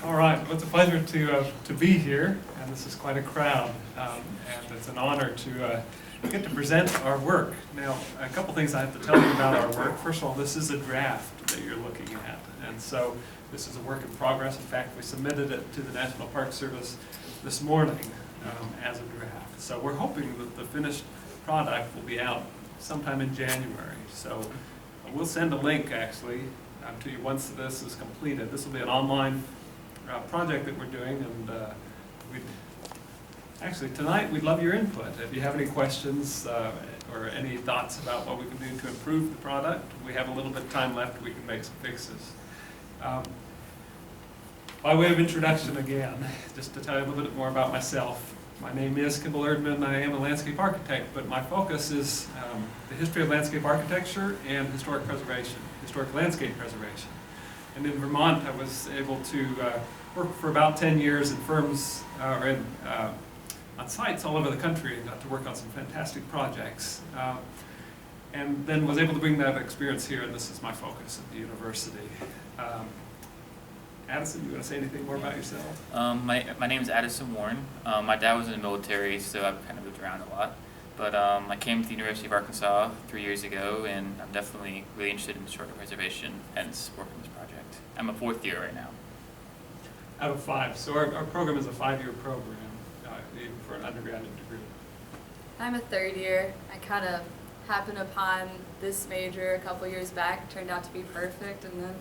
All right, well, it's a pleasure to be here, and this is quite a crowd, and it's an honor to get to present our work. Now, a couple things I have to tell you about our work. First of all, this is a draft that you're looking at, and so this is a work in progress. In fact, we submitted it to the National Park Service this morning as a draft. So we're hoping that the finished product will be out sometime in January. So we'll send a link, actually, to you once this is completed. This will be an online project that we're doing, and actually tonight we'd love your input. If you have any questions or any thoughts about what we can do to improve the product, we have a little bit of time left. We can make some fixes. By way of introduction again, just to tell you a little bit more about myself. My name is Kimball Erdman. I am a landscape architect, but my focus is the history of landscape architecture and historic preservation, historic landscape preservation. And in Vermont, I was able to work for about 10 years in firms on sites all over the country, and got to work on some fantastic projects. And then was able to bring that experience here, and this is my focus at the university. Addison, you want to say anything more about yourself? My name is Addison Warren. My dad was in the military, so I've kind of moved around a lot. But I came to the University of Arkansas 3 years ago, and I'm definitely really interested in historical preservation, hence working on this project. I'm a 4th year right now. Out of 5. So our program is a 5-year program, even for an undergraduate degree. I'm a 3rd year. I kind of happened upon this major a couple years back, turned out to be perfect, and then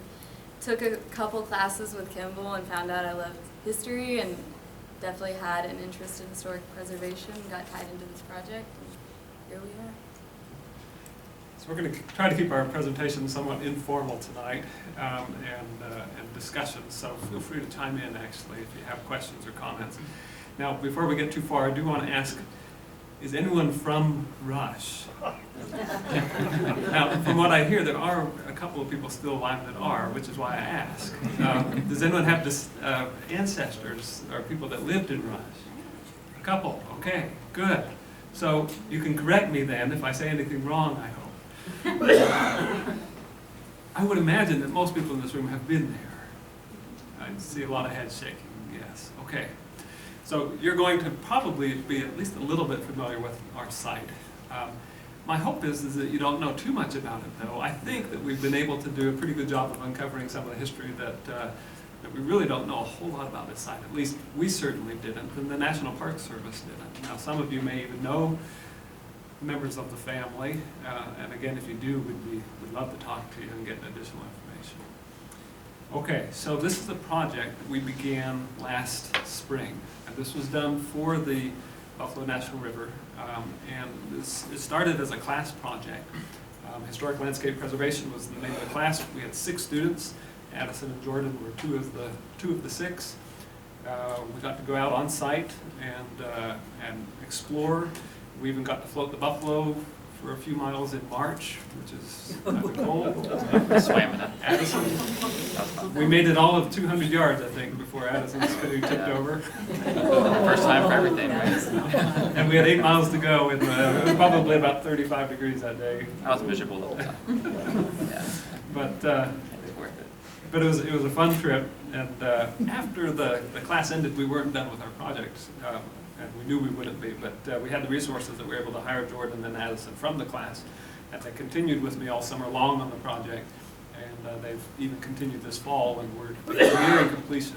took a couple classes with Kimball and found out I loved history and definitely had an interest in historic preservation, got tied into this project, and here we are. So we're going to try to keep our presentation somewhat informal tonight and discussion, so feel free to chime in actually if you have questions or comments. Now, before we get too far, I do want to ask, is anyone from Rush? Now, from what I hear, there are a couple of people still alive that are, which is why I ask. Does anyone have ancestors or people that lived in Rush? A couple, okay, good. So you can correct me then if I say anything wrong, I hope. I would imagine that most people in this room have been there. I see a lot of heads shaking, yes, okay. So you're going to probably be at least a little bit familiar with our site. My hope is that you don't know too much about it, though. I think that we've been able to do a pretty good job of uncovering some of the history that we really don't know a whole lot about this site. At least we certainly didn't, and the National Park Service didn't. Now, some of you may even know members of the family, and again, if you do, we'd love to talk to you and get additional information. Okay, so this is a project that we began last spring. And this was done for the Buffalo National River, and it started as a class project. Historic Landscape Preservation was the name of the class. We had 6 students. Addison and Jordan were two of the 6. We got to go out on site and explore. We even got to float the buffalo for a few miles in March, which is kind of cold. Swam in it. Addison, we made it all of 200 yards, I think, before Addison's canoe tipped over. First time for everything, right? And we had 8 miles to go, and it was probably about 35 degrees that day. I was miserable the whole time. Yeah. But It was worth it. but it was a fun trip, and after the class ended, we weren't done with our project. And we knew we wouldn't be, but we had the resources that we were able to hire Jordan and Addison from the class, and they continued with me all summer long on the project, and they've even continued this fall, and we're nearing completion.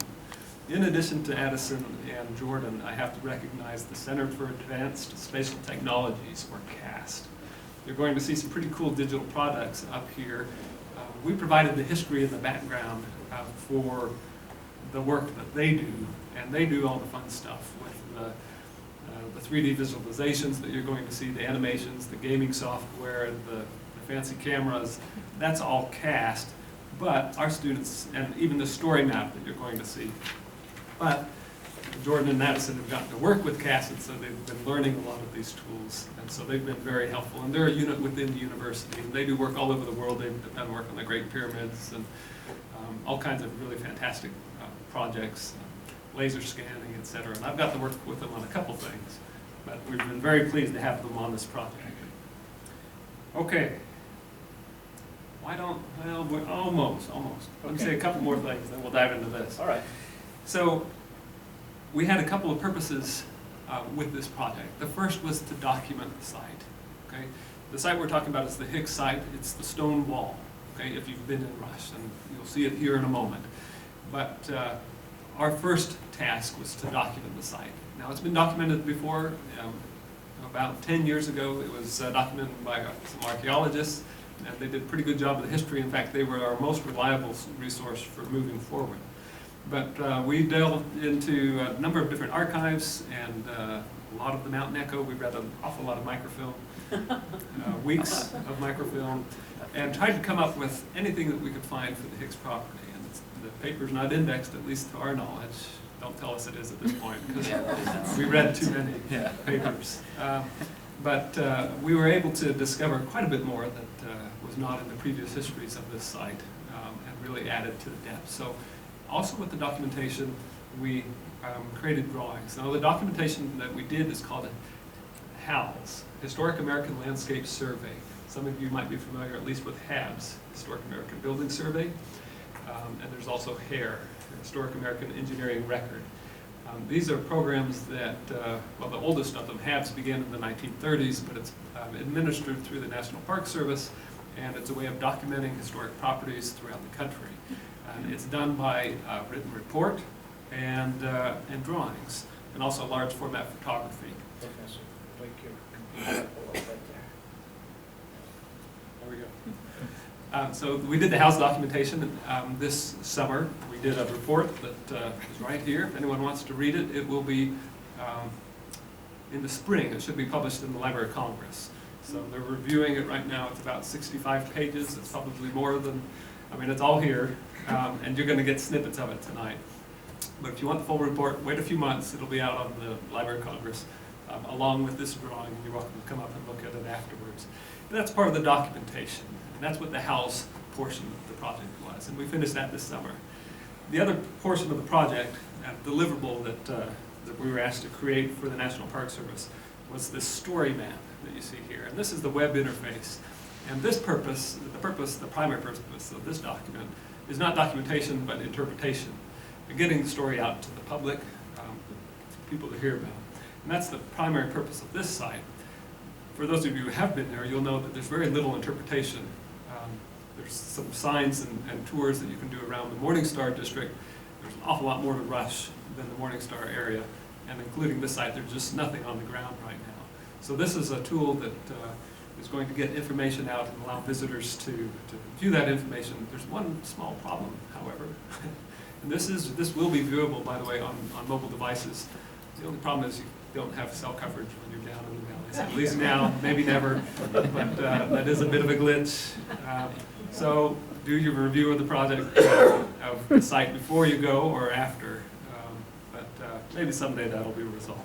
In addition to Addison and Jordan, I have to recognize the Center for Advanced Spatial Technologies, or CAST. You're going to see some pretty cool digital products up here. We provided the history and the background for the work that they do, and they do all the fun stuff with the 3D visualizations that you're going to see, the animations, the gaming software, the fancy cameras. That's all CAST, but our students, and even the story map that you're going to see. But Jordan and Addison have gotten to work with CAST, and so they've been learning a lot of these tools, and so they've been very helpful. And they're a unit within the university, and they do work all over the world. They've done work on the Great Pyramids and all kinds of really fantastic projects, laser scanning, etc. And I've got to work with them on a couple things, but we've been very pleased to have them on this project. Okay. Why don't, well, we're almost. Let me say a couple more things, then we'll dive into this. All right. So we had a couple of purposes with this project. The first was to document the site. Okay? The site we're talking about is the Hicks Site. It's the stone wall, okay, if you've been in Rush, and you'll see it here in a moment. But our first task was to document the site. Now, it's been documented before. About 10 years ago, it was documented by some archaeologists, and they did a pretty good job of the history. In fact, they were our most reliable resource for moving forward. But we delved into a number of different archives and a lot of the Mountain Echo. We read an awful lot of microfilm, weeks of microfilm, and tried to come up with anything that we could find for the Hicks property. And the paper's not indexed, at least to our knowledge. Don't tell us it is at this point, because we read too many papers. But we were able to discover quite a bit more that was not in the previous histories of this site, and really added to the depth. So also with the documentation, we created drawings. Now the documentation that we did is called HALS, Historic American Landscape Survey. Some of you might be familiar at least with HABS, Historic American Building Survey. And there's also HARE, Historic American Engineering Record. These are programs that, well, the oldest of them, HABS, began in the 1930s, but it's administered through the National Park Service, and it's a way of documenting historic properties throughout the country. And it's done by written report and drawings, and also large format photography. Professor, like your computer pull up right there. There we go. So we did the house documentation this summer. We did a report that is right here. If anyone wants to read it, it will be in the spring. It should be published in the Library of Congress. So they're reviewing it right now. It's about 65 pages. It's probably more than, I mean, it's all here. And you're going to get snippets of it tonight. But if you want the full report, wait a few months. It'll be out on the Library of Congress along with this drawing. You're welcome to come up and look at it afterwards. And that's part of the documentation. And that's what the house portion of the project was. And we finished that this summer. The other portion of the project, deliverable that we were asked to create for the National Park Service, was this story map that you see here. And this is the web interface. And this purpose, the primary purpose of this document, is not documentation, but interpretation. And getting the story out to the public, for people to hear about. And that's the primary purpose of this site. For those of you who have been there, you'll know that there's very little interpretation. There's some signs and tours that you can do around the Morningstar district. There's an awful lot more to Rush than the Morningstar area, and including this site, there's just nothing on the ground right now. So this is a tool that is going to get information out and allow visitors to view that information. There's one small problem, however, and this will be viewable, by the way, on mobile devices. The only problem is you don't have cell coverage when you're down in the valleys. At least now, maybe never, but that is a bit of a glitch. So do your review of the project, of the site before you go or after, but maybe someday that'll be resolved.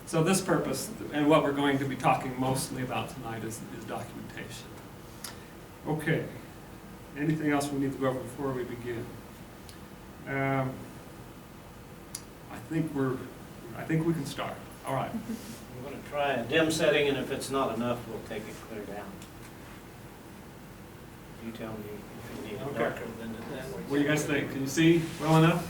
So this purpose, and what we're going to be talking mostly about tonight, is documentation. Okay, anything else we need to go over before we begin? I think we can start. All right. I'm going to try a dim setting, and if it's not enough, we'll take it clear down. You tell me if you need it darker than that. What do you guys think? Can you see well enough?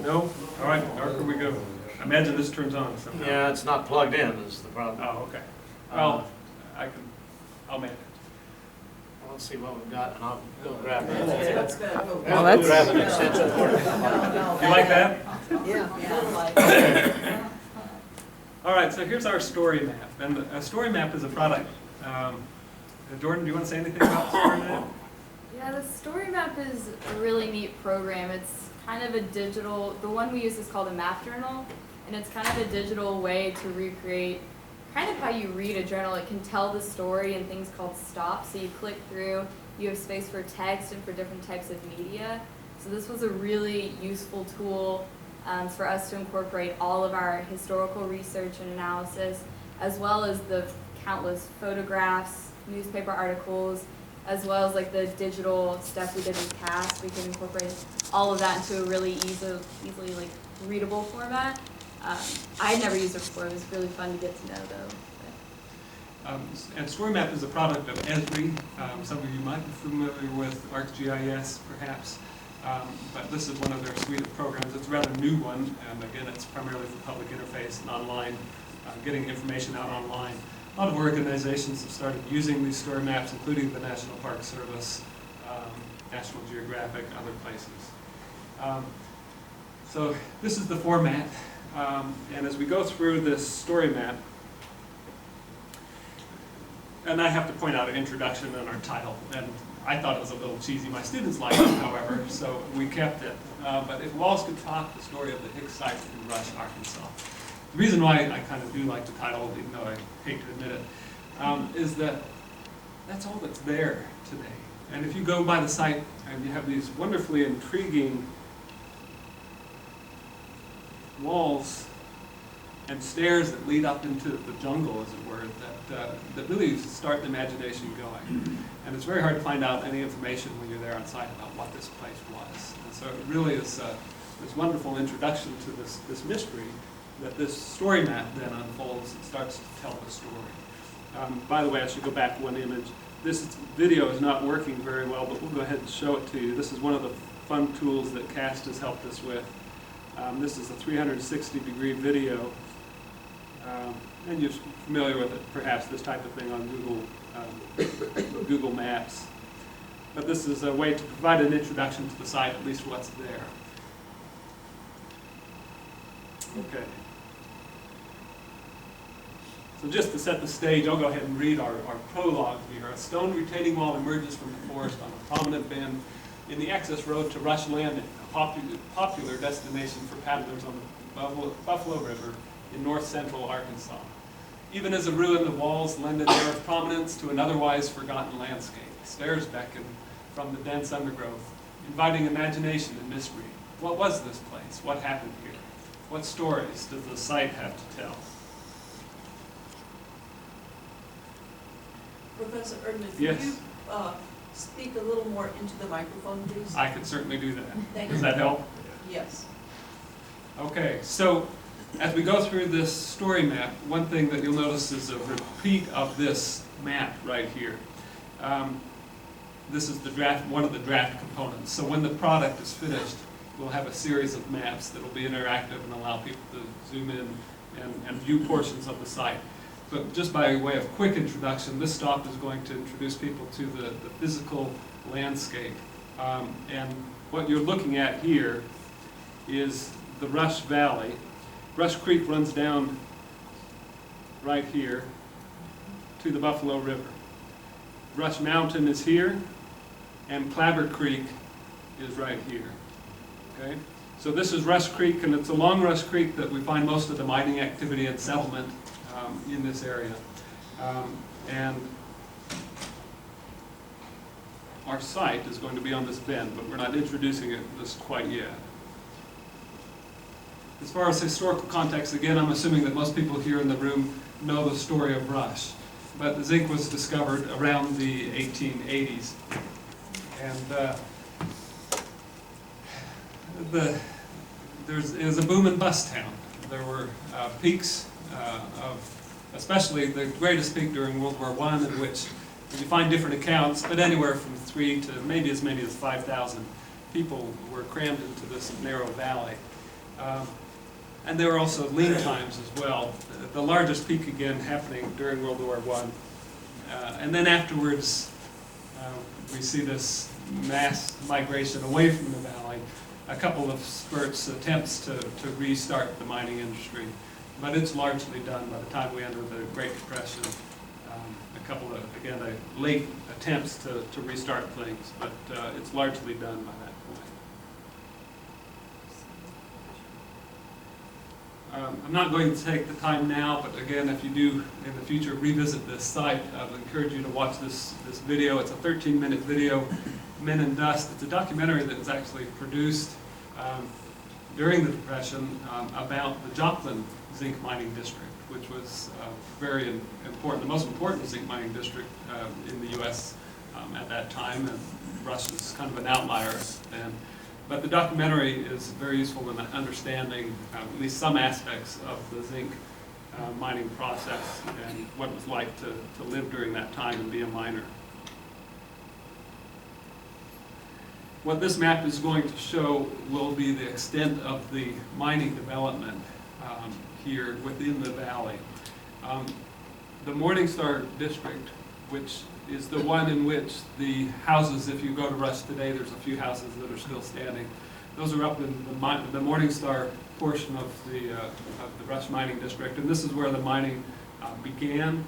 No? All right, darker we go. I imagine this turns on somehow. Yeah, it's not plugged in is the problem. Oh, okay. Well, I'll manage. Well, let's see what we've got, and I'll go grab it. Well, that's- grab an extension cord. You like that? Yeah. All right, so here's our story map. And a story map is a product. Jordan, do you want to say anything about the story map? Yeah, the story map is a really neat program. It's kind of a digital, the one we use is called a map journal, and it's kind of a digital way to recreate kind of how you read a journal. It can tell the story in things called stops, so you click through, you have space for text and for different types of media. So this was a really useful tool for us to incorporate all of our historical research and analysis, as well as the countless photographs, newspaper articles, as well as like the digital stuff we did in CAST. We can incorporate all of that into a really easily like readable format. I had never used it before. It was really fun to get to know though. And StoryMap is a product of Esri. Some of you might be familiar with ArcGIS, perhaps. But this is one of their suite of programs. It's a rather new one, and again, it's primarily for public interface and online, getting information out online. A lot of organizations have started using these story maps, including the National Park Service, National Geographic, other places. So this is the format, and as we go through this story map, and I have to point out an introduction and our title, and I thought it was a little cheesy. My students liked it, however, so we kept it. But if walls could talk, the story of the Hicks Site in Rush, Arkansas. The reason why I kind of do like the title, even though I hate to admit it, is that that's all that's there today. And if you go by the site and you have these wonderfully intriguing walls and stairs that lead up into the jungle, as it were, that really start the imagination going. And it's very hard to find out any information when you're there on site about what this place was. And so it really is this wonderful introduction to this mystery that this story map then unfolds and starts to tell the story. By the way, I should go back one image. This video is not working very well, but we'll go ahead and show it to you. This is one of the fun tools that CAST has helped us with. This is a 360-degree video. And you're familiar with it, perhaps, this type of thing on Google Maps. But this is a way to provide an introduction to the site, at least what's there. Okay. So just to set the stage, I'll go ahead and read our prologue here. A stone retaining wall emerges from the forest on a prominent bend in the access road to Rush Landing, a popular destination for paddlers on the Buffalo River in north-central Arkansas. Even as a ruin, the walls lend an air of prominence to an otherwise forgotten landscape. Stairs beckon from the dense undergrowth, inviting imagination and mystery. What was this place? What happened here? What stories does the site have to tell? Professor Erdman, could Yes. you speak a little more into the microphone, please? I can certainly do that. Thank Does you. that help? Yes. Okay, so as we go through this story map, one thing that you'll notice is a repeat of this map right here. This is the draft, one of the draft components. So when the product is finished, we'll have a series of maps that will be interactive and allow people to zoom in and view portions of the site. But just by way of quick introduction, this stop is going to introduce people to the physical landscape. And what you're looking at here is the Rush Valley. Rush Creek runs down right here to the Buffalo River. Rush Mountain is here, and Clabber Creek is right here. Okay? So this is Rush Creek, and it's along Rush Creek that we find most of the mining activity and settlement in this area. And our site is going to be on this bend, but we're not introducing this quite yet. As far as historical context, again, I'm assuming that most people here in the room know the story of Rush. But the zinc was discovered around the 1880s. And it was a boom and bust town. There were peaks especially the greatest peak during World War I, in which you find different accounts, but anywhere from 3 to maybe as many as 5,000 people were crammed into this narrow valley. And there were also lean times as well. The largest peak again happening during World War I. And then afterwards, we see this mass migration away from the valley. A couple of spurts, attempts to restart the mining industry. But it's largely done by the time we enter the Great Depression. A couple of, again, late attempts to restart things, but it's largely done by that point. I'm not going to take the time now, but again, if you do in the future revisit this site, I would encourage you to watch this video. It's a 13-minute video, Men in Dust. It's a documentary that was actually produced during the Depression about the Joplin zinc mining district, which was very important, the most important zinc mining district in the U.S. At that time, and Rush is kind of an outlier then. But the documentary is very useful in understanding at least some aspects of the zinc mining process and what it was like to live during that time and be a miner. What this map is going to show will be the extent of the mining development here within the valley. The Morningstar district, which is the one in which the houses, if you go to Rush today, there's a few houses that are still standing. Those are up in the Morningstar portion of the Rush mining district, and this is where the mining began.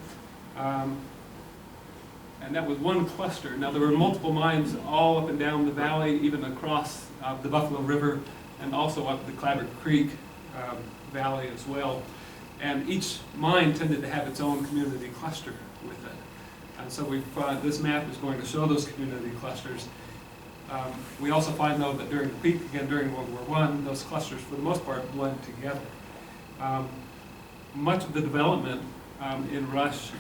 And that was one cluster. Now there were multiple mines all up and down the valley, even across the Buffalo River, and also up the Clabber Creek valley as well. And each mine tended to have its own community cluster with it. And so this map is going to show those community clusters. We also find, though, that during the peak, again during World War I, those clusters for the most part blend together. Much of the development in Rush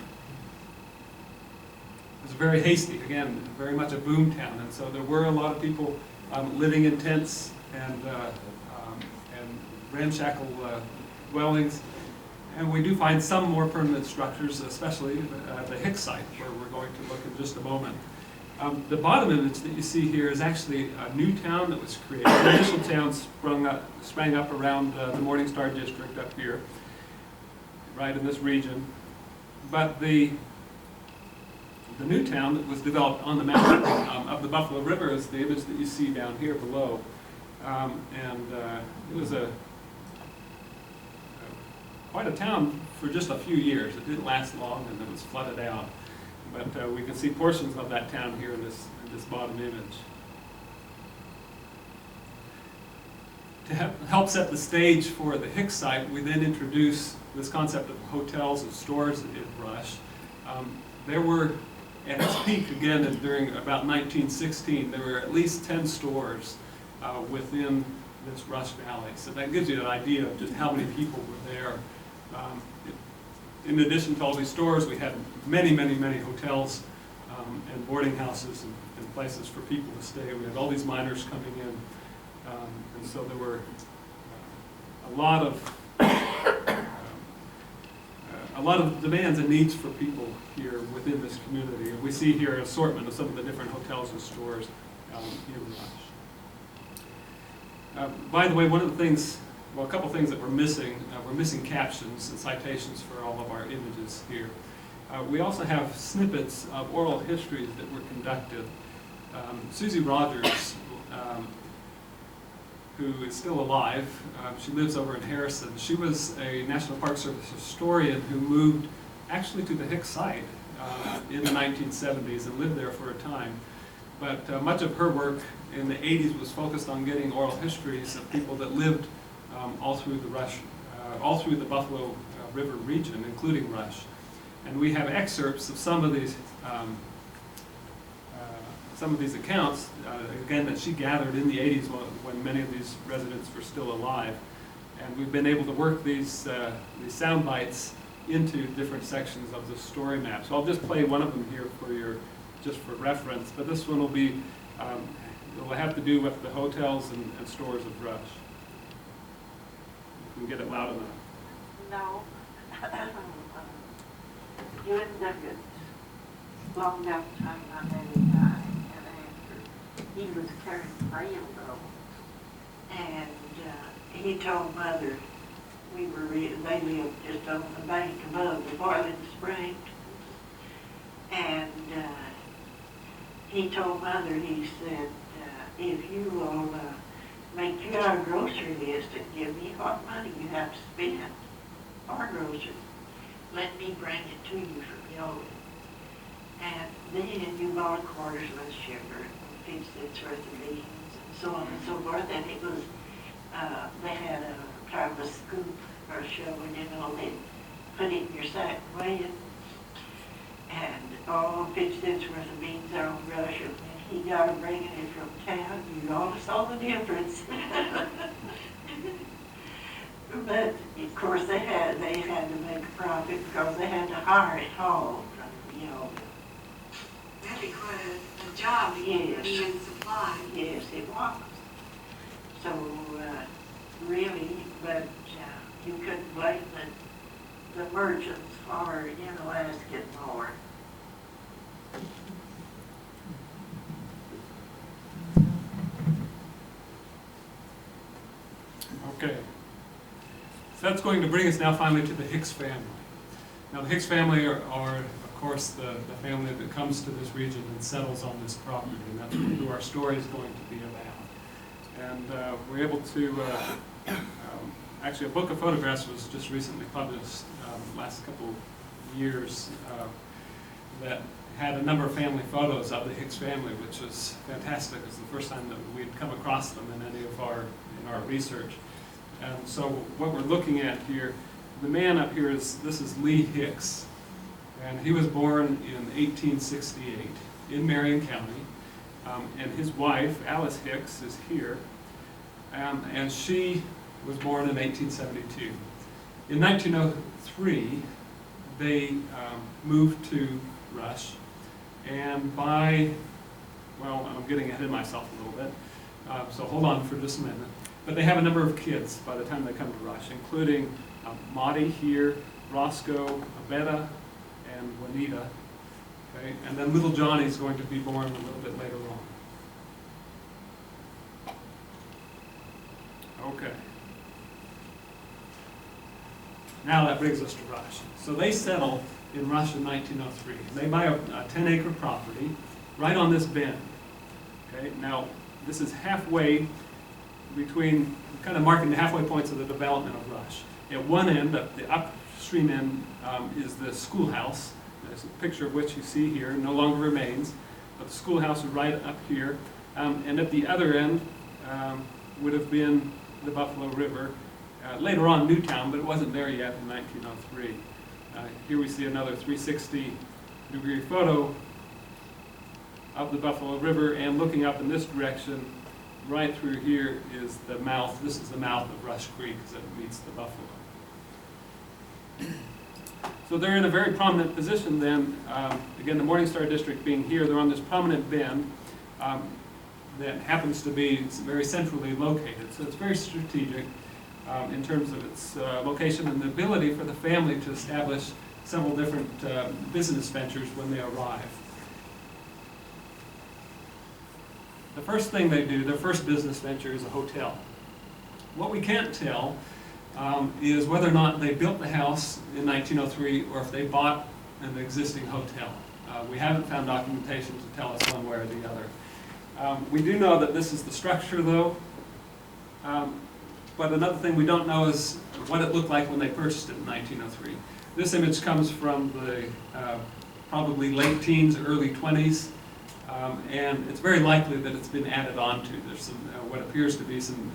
was very hasty, again, very much a boom town, and so there were a lot of people living in tents and ramshackle dwellings. And we do find some more permanent structures, especially the Hicks Site, where we're going to look in just a moment. The bottom image that you see here is actually a new town that was created. The initial town sprang up around the Morningstar district up here, right in this region. But the new town that was developed on the mountain of the Buffalo River is the image that you see down here below. It was quite a town for just a few years. It didn't last long, and it was flooded out. But we can see portions of that town here in this bottom image. To help set the stage for the Hicks Site, we then introduce this concept of hotels and stores in Rush. There were, at its peak, again, during about 1916, there were at least 10 stores within this Rush Valley. So that gives you an idea of just how many people were there. In addition to all these stores, we had many, many, many hotels and boarding houses and places for people to stay. We had all these miners coming in, and so there were a lot of demands and needs for people here within this community. And we see here an assortment of some of the different hotels and stores in Rush. By the way, one of the things, well, a couple things that we're missing captions and citations for all of our images here. We also have snippets of oral histories that were conducted. Susie Rogers, who is still alive, she lives over in Harrison. She was a National Park Service historian who moved actually to the Hicks Site in the 1970s and lived there for a time. But much of her work in the 80s was focused on getting oral histories of people that lived all through the Buffalo River region, including Rush. And we have excerpts of some of these accounts, again, that she gathered in the 80s when many of these residents were still alive. And we've been able to work these sound bites into different sections of the story map. So I'll just play one of them here just for reference. But this one will be, it will have to do with the hotels and stores of Rush. If we can get it loud enough. No. You and Nugget, long enough time my daddy died, and after he was carrying mail though, and he told Mother, they lived just on the bank above the Boiling Spring, and he told Mother, he said, if you will make your grocery list and give me what money you have to spend for groceries, let me bring it to you from yours. And then you bought a quarter's worth of sugar and 50 cents worth of beans and so on and so forth. And it was, they had a kind of a scoop or a shovel, they put it in your sack and weigh it. And all 50 cents worth of beans are on Rush, and he got to bringing it from town. You all saw the difference. But of course they had to make a profit because they had to hire it hauled from, That'd be quite a job to Yes. get in supply. Yes, it was. So really, but you couldn't blame the merchants for, asking more. Okay. So that's going to bring us now finally to the Hicks family. Now the Hicks family are of course, the family that comes to this region and settles on this property, and that's who our story is going to be about. And we're able to, actually a book of photographs was just recently published last couple years that had a number of family photos of the Hicks family, which was fantastic. It was the first time that we'd come across them in any of our research. And so what we're looking at here, the man up here this is Lee Hicks, and he was born in 1868 in Marion County, and his wife, Alice Hicks, is here, and she was born in 1872. In 1903, they moved to Rush, and by, well, I'm getting ahead of myself a little bit, so hold on for just a minute. But they have a number of kids by the time they come to Rush, including Maudie here, Roscoe, Abetta, and Juanita. Okay? And then little Johnny's going to be born a little bit later on. Okay. Now that brings us to Rush. So they settle in Rush in 1903. They buy a 10-acre property right on this bend. Okay? Now, this is halfway between, kind of marking the halfway points of the development of Rush. At one end, the upstream end, is the schoolhouse. There's a picture of which you see here, no longer remains, but the schoolhouse is right up here. And at the other end would have been the Buffalo River. Later on, Newtown, but it wasn't there yet in 1903. Here we see another 360-degree photo of the Buffalo River, and looking up in this direction, right through here is the mouth. This is the mouth of Rush Creek as it meets the Buffalo. So they're in a very prominent position then. Again, the Morningstar District being here, they're on this prominent bend that happens to be very centrally located. So it's very strategic in terms of its location and the ability for the family to establish several different business ventures when they arrive. The first thing they do, their first business venture, is a hotel. What we can't tell is whether or not they built the house in 1903 or if they bought an existing hotel. We haven't found documentation to tell us one way or the other. We do know that this is the structure, though. But another thing we don't know is what it looked like when they purchased it in 1903. This image comes from the probably late teens, early 20s. And it's very likely that it's been added on to. There's some what appears to be some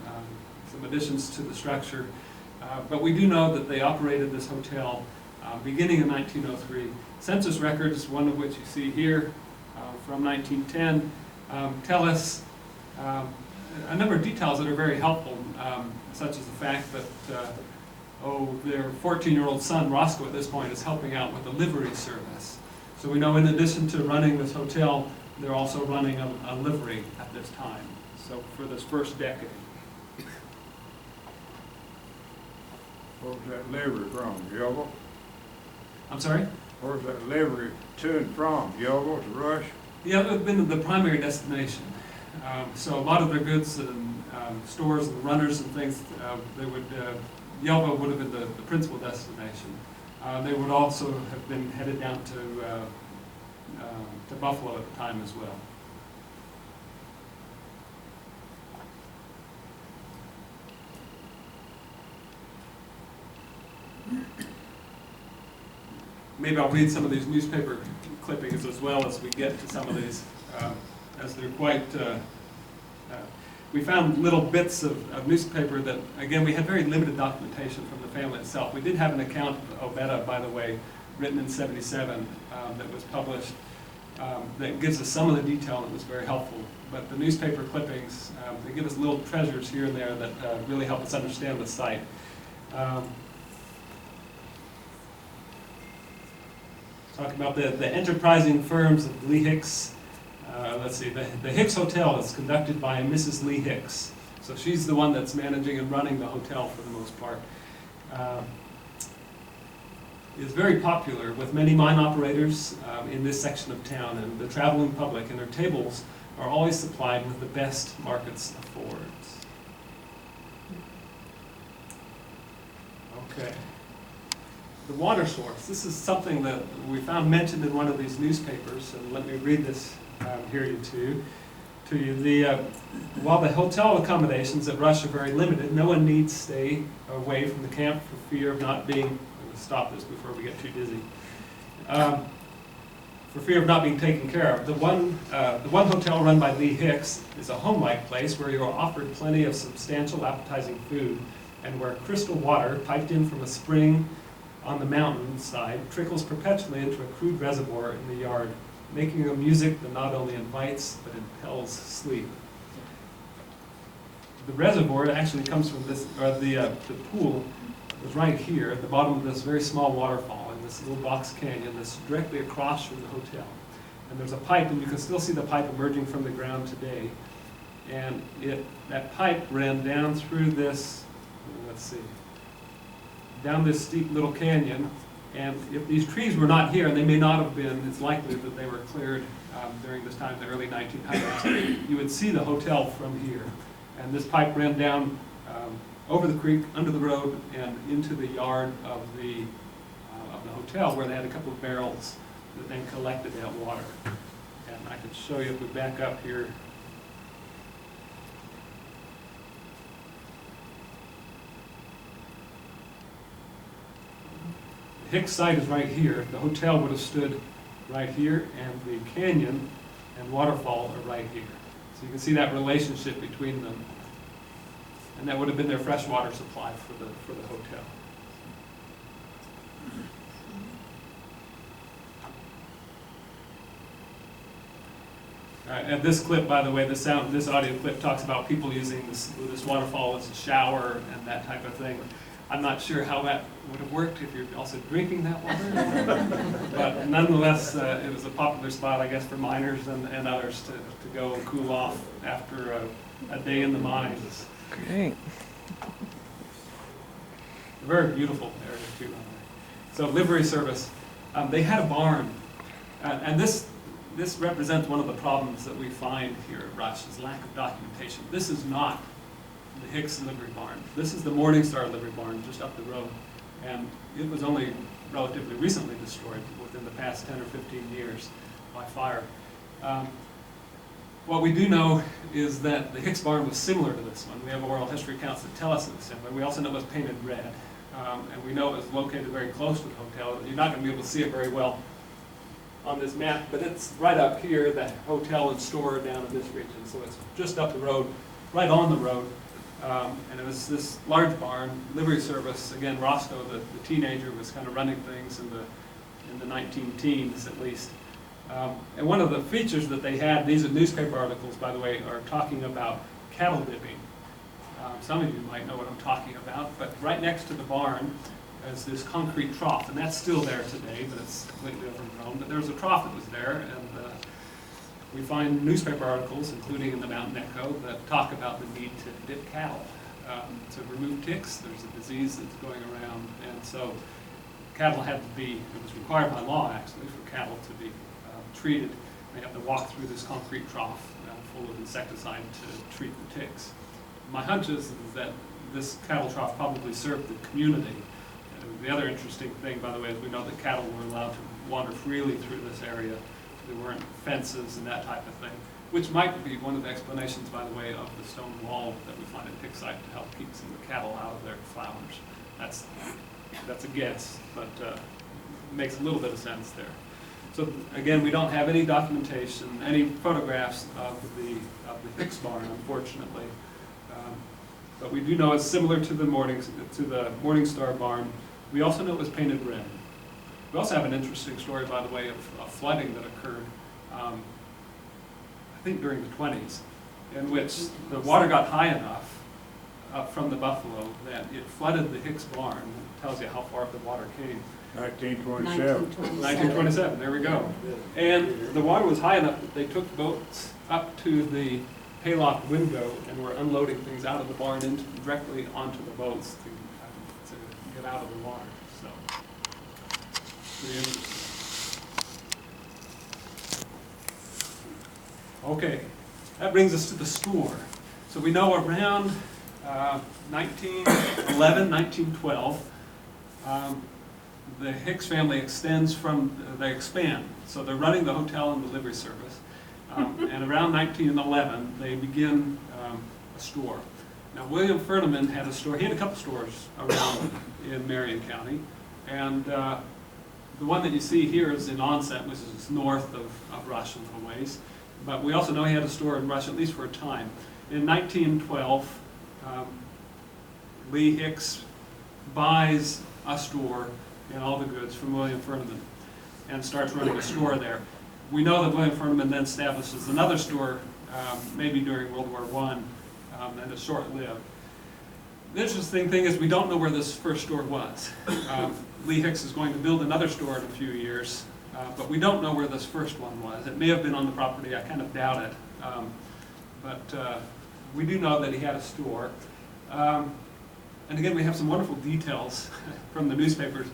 additions to the structure. But we do know that they operated this hotel beginning in 1903. Census records, one of which you see here from 1910, tell us a number of details that are very helpful, such as the fact that their 14-year-old son, Roscoe, at this point is helping out with the livery service. So we know in addition to running this hotel, they're also running a livery at this time, so for this first decade. Where's that livery from, Yobo? I'm sorry? Where's that livery to and from, Yobo to Rush? Yeah, that would have been the primary destination. So a lot of their goods and stores and runners and things, Yelva would have been the principal destination. They would also have been headed down to Buffalo at the time as well. Maybe I'll read some of these newspaper clippings as well as we get to some of these, as they're quite, we found little bits of newspaper that, again, we had very limited documentation from the family itself. We did have an account of Obetta, by the way, written in '77 that was published that gives us some of the detail that was very helpful. But the newspaper clippings, they give us little treasures here and there that really help us understand the site. Talk about the enterprising firms of Lee Hicks. Let's see, the Hicks Hotel is conducted by Mrs. Lee Hicks. So she's the one that's managing and running the hotel for the most part. Is very popular with many mine operators in this section of town and the traveling public, and their tables are always supplied with the best markets affords. Okay. The water source. This is something that we found mentioned in one of these newspapers, and let me read this here to you. While the hotel accommodations at Rush are very limited, no one needs stay away from the camp for fear of not being, I'm going to stop this before we get too dizzy, for fear of not being taken care of. The one hotel run by Lee Hicks is a home-like place where you are offered plenty of substantial appetizing food, and where crystal water, piped in from a spring on the mountainside, trickles perpetually into a crude reservoir in the yard, making a music that not only invites but impels sleep. The reservoir actually comes from this, or the pool is right here at the bottom of this very small waterfall in this little box canyon that's directly across from the hotel. And there's a pipe, and you can still see the pipe emerging from the ground today. And that pipe ran down through this, let's see, down this steep little canyon. And if these trees were not here, and they may not have been, it's likely that they were cleared during this time, the early 1900s, you would see the hotel from here. And this pipe ran down over the creek, under the road, and into the yard of the hotel, where they had a couple of barrels that then collected that water. And I can show you if we back up here. The Hicks Site is right here. The hotel would have stood right here, and the canyon and waterfall are right here. So you can see that relationship between them. And that would have been their fresh water supply for the hotel. And this clip, by the way, this audio clip talks about people using this waterfall as a shower and that type of thing. I'm not sure how that would have worked if you're also drinking that water. But nonetheless, it was a popular spot, I guess, for miners and others to go and cool off after a day in the mines. Great. Very beautiful area too, by the way. So livery service, they had a barn, and this represents one of the problems that we find here at Rush, is lack of documentation. This is not the Hicks livery barn. This is the Morningstar livery barn just up the road, and it was only relatively recently destroyed within the past 10 or 15 years by fire. What we do know is that the Hicks barn was similar to this one. We have oral history accounts that tell us it was similar. We also know it was painted red, and we know it was located very close to the hotel. You're not going to be able to see it very well on this map, but it's right up here, the hotel and store down in this region. So it's just up the road, right on the road. And it was this large barn, livery service. Again, Roscoe, the teenager, was kind of running things in the 19-teens at least. And one of the features that they had, these are newspaper articles, by the way, are talking about cattle dipping. Some of you might know what I'm talking about, but right next to the barn is this concrete trough, and that's still there today, but it's completely overgrown. But there was a trough that was there, and we find newspaper articles, including in the Mountain Echo, that talk about the need to dip cattle to remove ticks. There's a disease that's going around, and so cattle had to be, it was required by law actually for cattle to be treated. They have to walk through this concrete trough full of insecticide to treat the ticks. My hunch is that this cattle trough probably served the community. The other interesting thing, by the way, is we know that cattle were allowed to wander freely through this area. There weren't fences and that type of thing, which might be one of the explanations, by the way, of the stone wall that we find at Hicks Site to help keep some of the cattle out of their flowers. That's a guess, but makes a little bit of sense there. So again, we don't have any documentation, any photographs of the Hicks barn, unfortunately. But we do know it's similar to the Morningstar barn. We also know it was painted red. We also have an interesting story, by the way, of flooding that occurred, I think during the 20s, in which the water got high enough up from the Buffalo that it flooded the Hicks barn. It tells you how far up the water came. 1927. 1927, there we go. And the water was high enough that they took boats up to the hayloft window and were unloading things out of the barn directly onto the boats to get out of the water. So, pretty interesting. Okay, that brings us to the store. So we know around 1911, 1912, the Hicks family extends from, they expand. So they're running the hotel and the livery service. And around 1911, they begin a store. Now, William Furneman had a store. He had a couple stores around in Marion County. And the one that you see here is in Onset, which is north of Rush a little ways. But we also know he had a store in Rush, at least for a time. In 1912, Lee Hicks buys a store and all the goods from William Furneman and starts running a store there. We know that William Furneman then establishes another store, maybe during World War I, and it's short-lived. The interesting thing is we don't know where this first store was. Lee Hicks is going to build another store in a few years, but we don't know where this first one was. It may have been on the property, I kind of doubt it. But we do know that he had a store. And again, we have some wonderful details from the newspapers.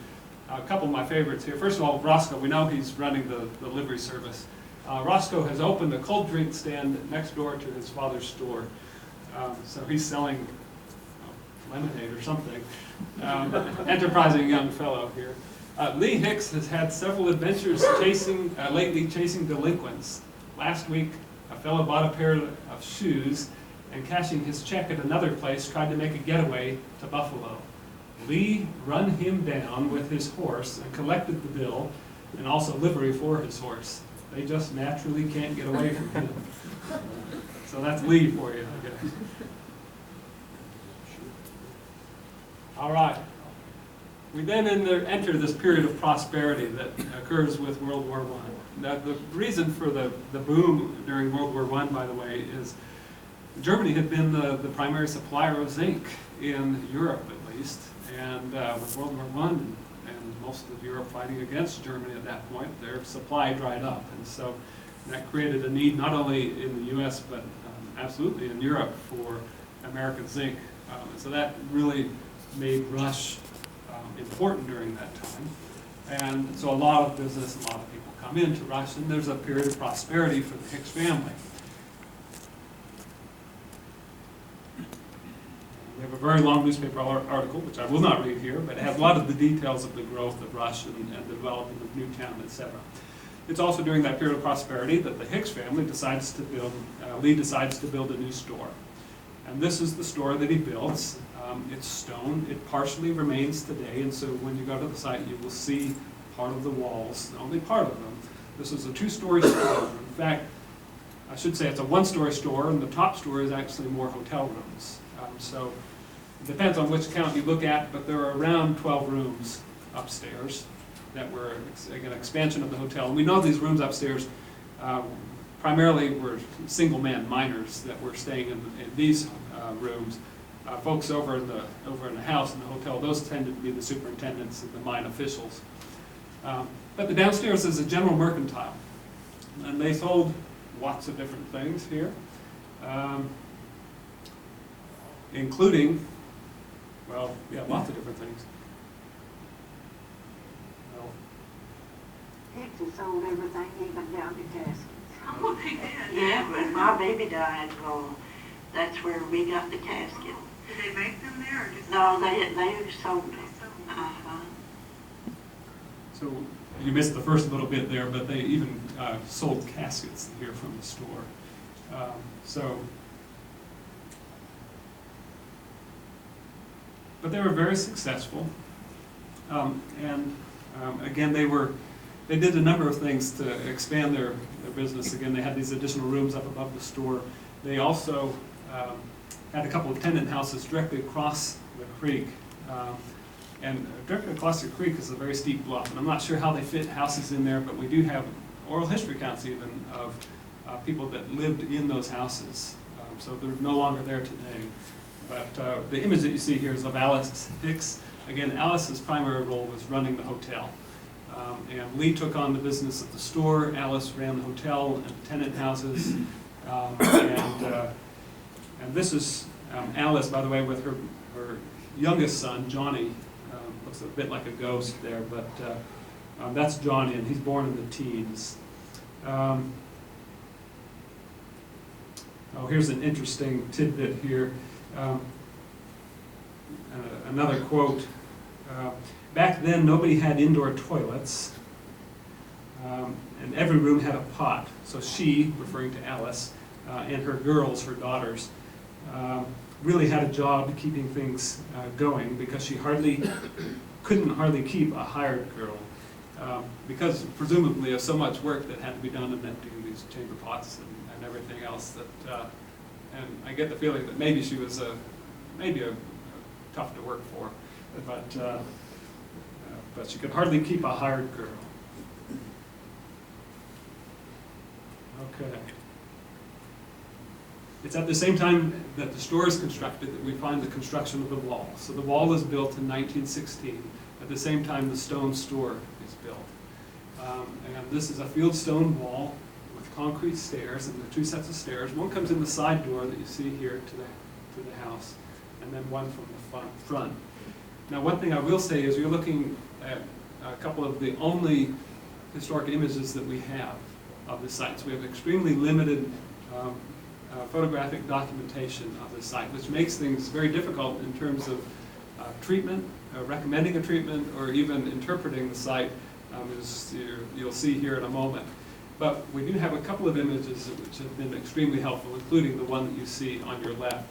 A couple of my favorites here. First of all, Roscoe, we know he's running the livery service. Roscoe has opened a cold drink stand next door to his father's store. So he's selling lemonade or something. Enterprising young fellow here. Lee Hicks has had several adventures lately chasing delinquents. Last week, a fellow bought a pair of shoes and cashing his check at another place tried to make a getaway to Buffalo. Lee run him down with his horse and collected the bill and also livery for his horse. They just naturally can't get away from him. So that's Lee for you, I guess. All right. We then enter this period of prosperity that occurs with World War I. Now, the reason for the boom during World War I, by the way, is Germany had been the primary supplier of zinc in Europe, at least. And with World War I and most of Europe fighting against Germany at that point, their supply dried up. And so that created a need not only in the U.S., but absolutely in Europe for American zinc. So that really made Rush important during that time. And so a lot of business, a lot of people come into Rush, and there's a period of prosperity for the Hicks family. We have a very long newspaper article, which I will not read here, but it has a lot of the details of the growth of Rush and the development of Newtown, etc. It's also during that period of prosperity that the Hicks family decides to build, Lee decides to build a new store. And this is the store that he builds. It's stone. It partially remains today, and so when you go to the site, you will see part of the walls, only part of them. This is a two-story store. In fact, I should say it's a one-story store, and the top story is actually more hotel rooms. So it depends on which count you look at, but there are around 12 rooms upstairs that were an expansion of the hotel. And we know these rooms upstairs primarily were single men, miners, that were staying in these rooms. Folks over in the house in the hotel, those tended to be the superintendents and the mine officials. But the downstairs is a general mercantile, and they sold lots of different things here, including, well, yeah, lots of different things. Well, Hicks has sold everything, even down to caskets. Oh, they did. Yeah, when my baby died, well, that's where we got the casket. Did they make them there or just? No, they sold them. So you missed the first little bit there, but they even sold caskets here from the store. But they were very successful, and again, they did a number of things to expand their business. Again, they had these additional rooms up above the store. They also had a couple of tenant houses directly across the creek. And directly across the creek is a very steep bluff, and I'm not sure how they fit houses in there, but we do have oral history accounts even of people that lived in those houses. So they're no longer there today. But the image that you see here is of Alice Hicks. Again, Alice's primary role was running the hotel. And Lee took on the business of the store. Alice ran the hotel and tenant houses. And this is Alice, by the way, with her youngest son, Johnny. Looks a bit like a ghost there, but that's Johnny, and he's born in the teens. Here's an interesting tidbit here. Another quote Back then, nobody had indoor toilets, and every room had a pot. So she, referring to Alice, and her girls, her daughters, really had a job keeping things going, because she couldn't hardly keep a hired girl, because presumably of so much work that had to be done in emptying these chamber pots and everything else. That, and I get the feeling that maybe she was maybe tough to work for, but she could hardly keep a hired girl. Okay. It's at the same time that the store is constructed that we find the construction of the wall. So the wall is built in 1916. At the same time, the stone store is built. And this is a field stone wall with concrete stairs, and there are two sets of stairs. One comes in the side door that you see here to the house, and then one from the front. Now, one thing I will say is you're looking at a couple of the only historic images that we have of the site. So we have extremely limited photographic documentation of the site, which makes things very difficult in terms of treatment, recommending a treatment, or even interpreting the site, as you'll see here in a moment. But we do have a couple of images which have been extremely helpful, including the one that you see on your left.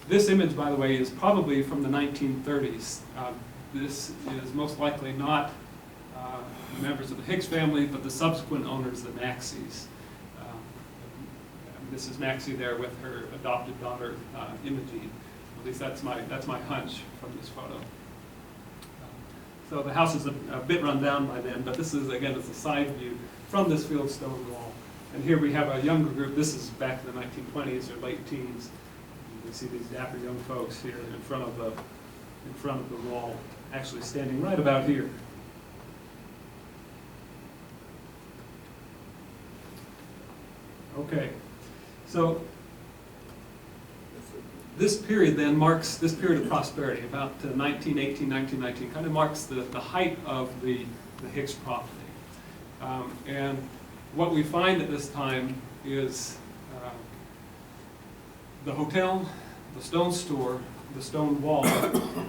This image, by the way, is probably from the 1930s. This is most likely not members of the Hicks family, but the subsequent owners, the Maxeys. Mrs. Maxey there with her adopted daughter, Imogene. At least that's my hunch from this photo. So the house is a bit run down by then, but this is, again, it's a side view from this field stone wall. And here we have a younger group. This is back in the 1920s or late teens. You see these dapper young folks here in front of the wall, actually standing right about here. Okay, so this period then marks, this period of prosperity, about 1918, 1919, kind of marks the height of the Hicks property. And what we find at this time is the hotel, the stone store, the stone wall.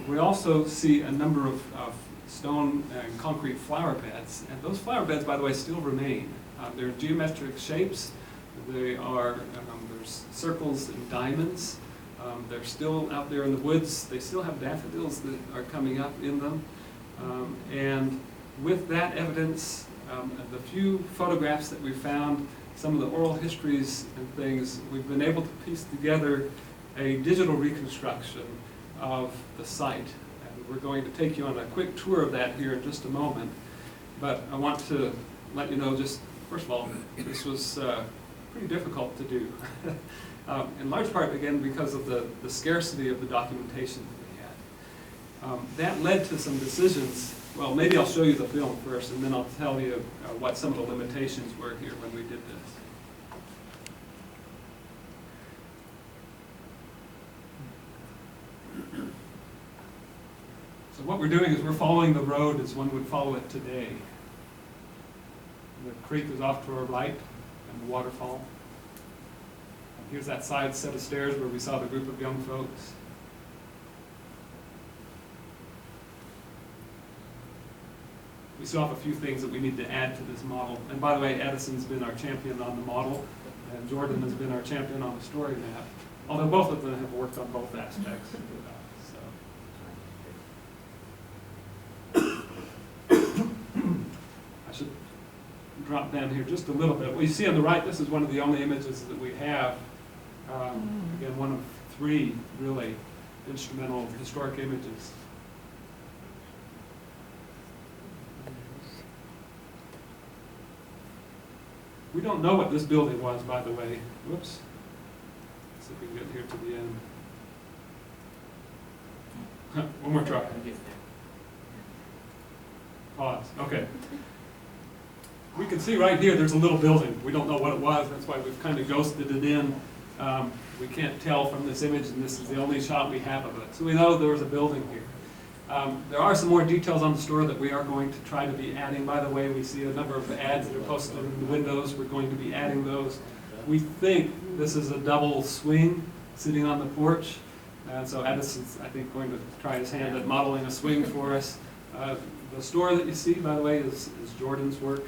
We also see a number of stone and concrete flower beds, and those flower beds, by the way, still remain. They're geometric shapes. They are, there's circles and diamonds. They're still out there in the woods. They still have daffodils that are coming up in them. And with that evidence, the few photographs that we found, some of the oral histories and things, we've been able to piece together a digital reconstruction of the site. And we're going to take you on a quick tour of that here in just a moment. But I want to let you know, just first of all, this was pretty difficult to do. In large part, again, because of the scarcity of the documentation that we had. That led to some decisions. Well, maybe I'll show you the film first, and then I'll tell you what some of the limitations were here when we did this. So what we're doing is we're following the road as one would follow it today. The creek is off to our right, and the waterfall. And here's that side set of stairs where we saw the group of young folks. We still have a few things that we need to add to this model. And by the way, Edison's been our champion on the model, and Jordan has been our champion on the story map, although both of them have worked on both aspects. I should drop down here just a little bit. What you see on the right, this is one of the only images that we have. Again, one of three really instrumental historic images. We don't know what this building was, by the way. Whoops. Let's see if we can get here to the end. One more try. Pause. Okay. We can see right here there's a little building. We don't know what it was. That's why we've kind of ghosted it in. We can't tell from this image, and this is the only shot we have of it. So we know there was a building here. There are some more details on the store that we are going to try to be adding. By the way, we see a number of ads that are posted in the windows. We're going to be adding those. We think this is a double swing sitting on the porch. And so Addison's, I think, going to try his hand at modeling a swing for us. The store that you see, by the way, is Jordan's work.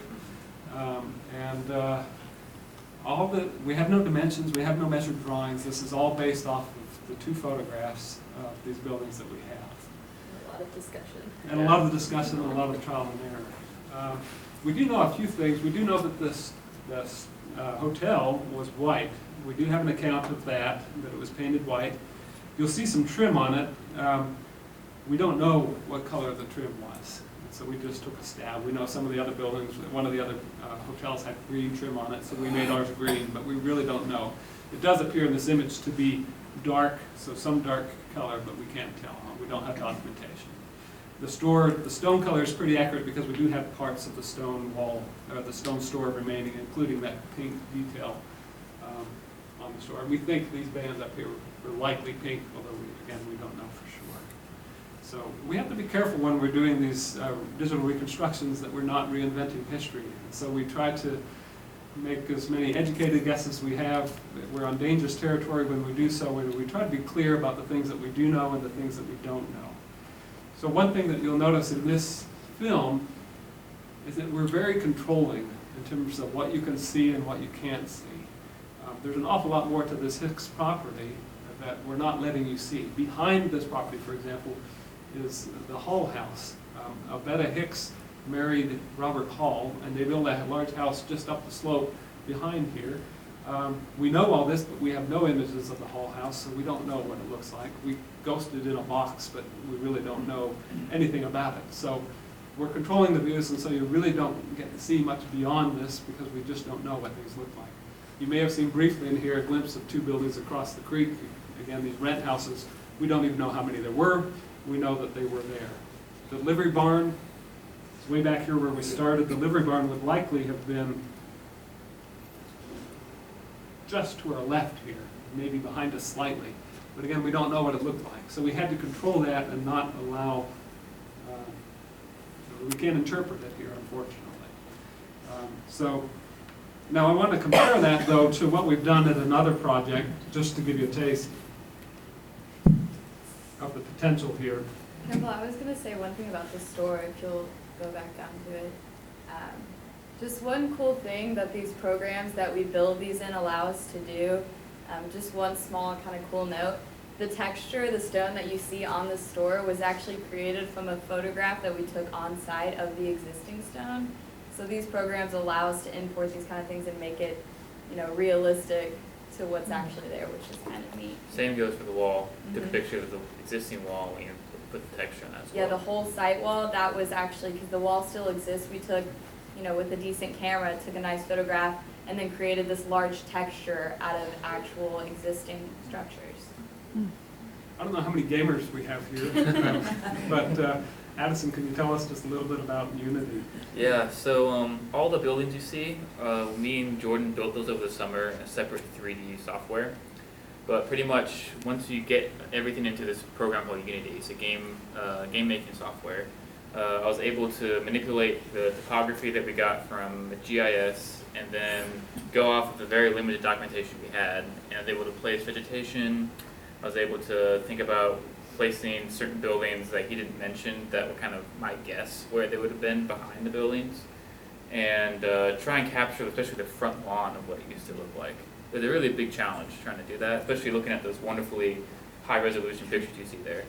We have no dimensions, we have no measured drawings. This is all based off of the 2 photographs of these buildings that we have. A lot of discussion. And a lot of the discussion and a lot of trial and error. We do know a few things. We do know that this hotel was white. We do have an account of that it was painted white. You'll see some trim on it. We don't know what color the trim was. So we just took a stab. We know some of the other buildings, one of the other hotels had green trim on it, so we made ours green, but we really don't know. It does appear in this image to be dark, so some dark color, but we can't tell. We don't have documentation. The stone color is pretty accurate because we do have parts of the stone wall, or the stone store remaining, including that pink detail on the store. We think these bands up here were likely pink, although we don't know for sure. So we have to be careful when we're doing these digital reconstructions that we're not reinventing history. And so we try to make as many educated guesses we have. We're on dangerous territory when we do so. We try to be clear about the things that we do know and the things that we don't know. So one thing that you'll notice in this film is that we're very controlling in terms of what you can see and what you can't see. There's an awful lot more to this Hicks property that we're not letting you see. Behind this property, for example, is the Hall house. Alveda Hicks married Robert Hall, and they built a large house just up the slope behind here. We know all this, but we have no images of the Hall house, so we don't know what it looks like. We ghosted in a box, but we really don't know anything about it. So we're controlling the views, and so you really don't get to see much beyond this because we just don't know what these look like. You may have seen briefly in here a glimpse of 2 buildings across the creek. Again, these rent houses, we don't even know how many there were. We know that they were there. The livery barn is way back here where we started. The livery barn would likely have been just to our left here, maybe behind us slightly. But again, we don't know what it looked like. So we had to control that and not allow, we can't interpret it here, unfortunately. So now I want to compare that, though, to what we've done at another project, just to give you a taste of the potential here. Kimball, I was going to say one thing about the store, if you'll go back down to it. Just one cool thing that these programs that we build these in allow us to do, just one small kind of cool note. The texture, the stone that you see on the store was actually created from a photograph that we took on site of the existing stone. So these programs allow us to import these kind of things and make it, realistic to what's actually there, which is kind of neat. Same goes for the wall. Took a picture of the existing wall when you put the texture on that as well. Yeah, the whole site wall, that was actually, because the wall still exists, we took, with a decent camera, took a nice photograph, and then created this large texture out of actual existing structures. I don't know how many gamers we have here, but Addison, can you tell us just a little bit about Unity? Yeah, so all the buildings you see, me and Jordan built those over the summer in a separate 3D software. But pretty much once you get everything into this program called Unity, it's a game making software, I was able to manipulate the topography that we got from the GIS and then go off of the very limited documentation we had, and I was able to place vegetation. I was able to think about placing certain buildings that he didn't mention that were kind of my guess where they would have been behind the buildings, and try and capture especially the front lawn of what it used to look like. It was a really big challenge trying to do that, especially looking at those wonderfully high resolution pictures you see there.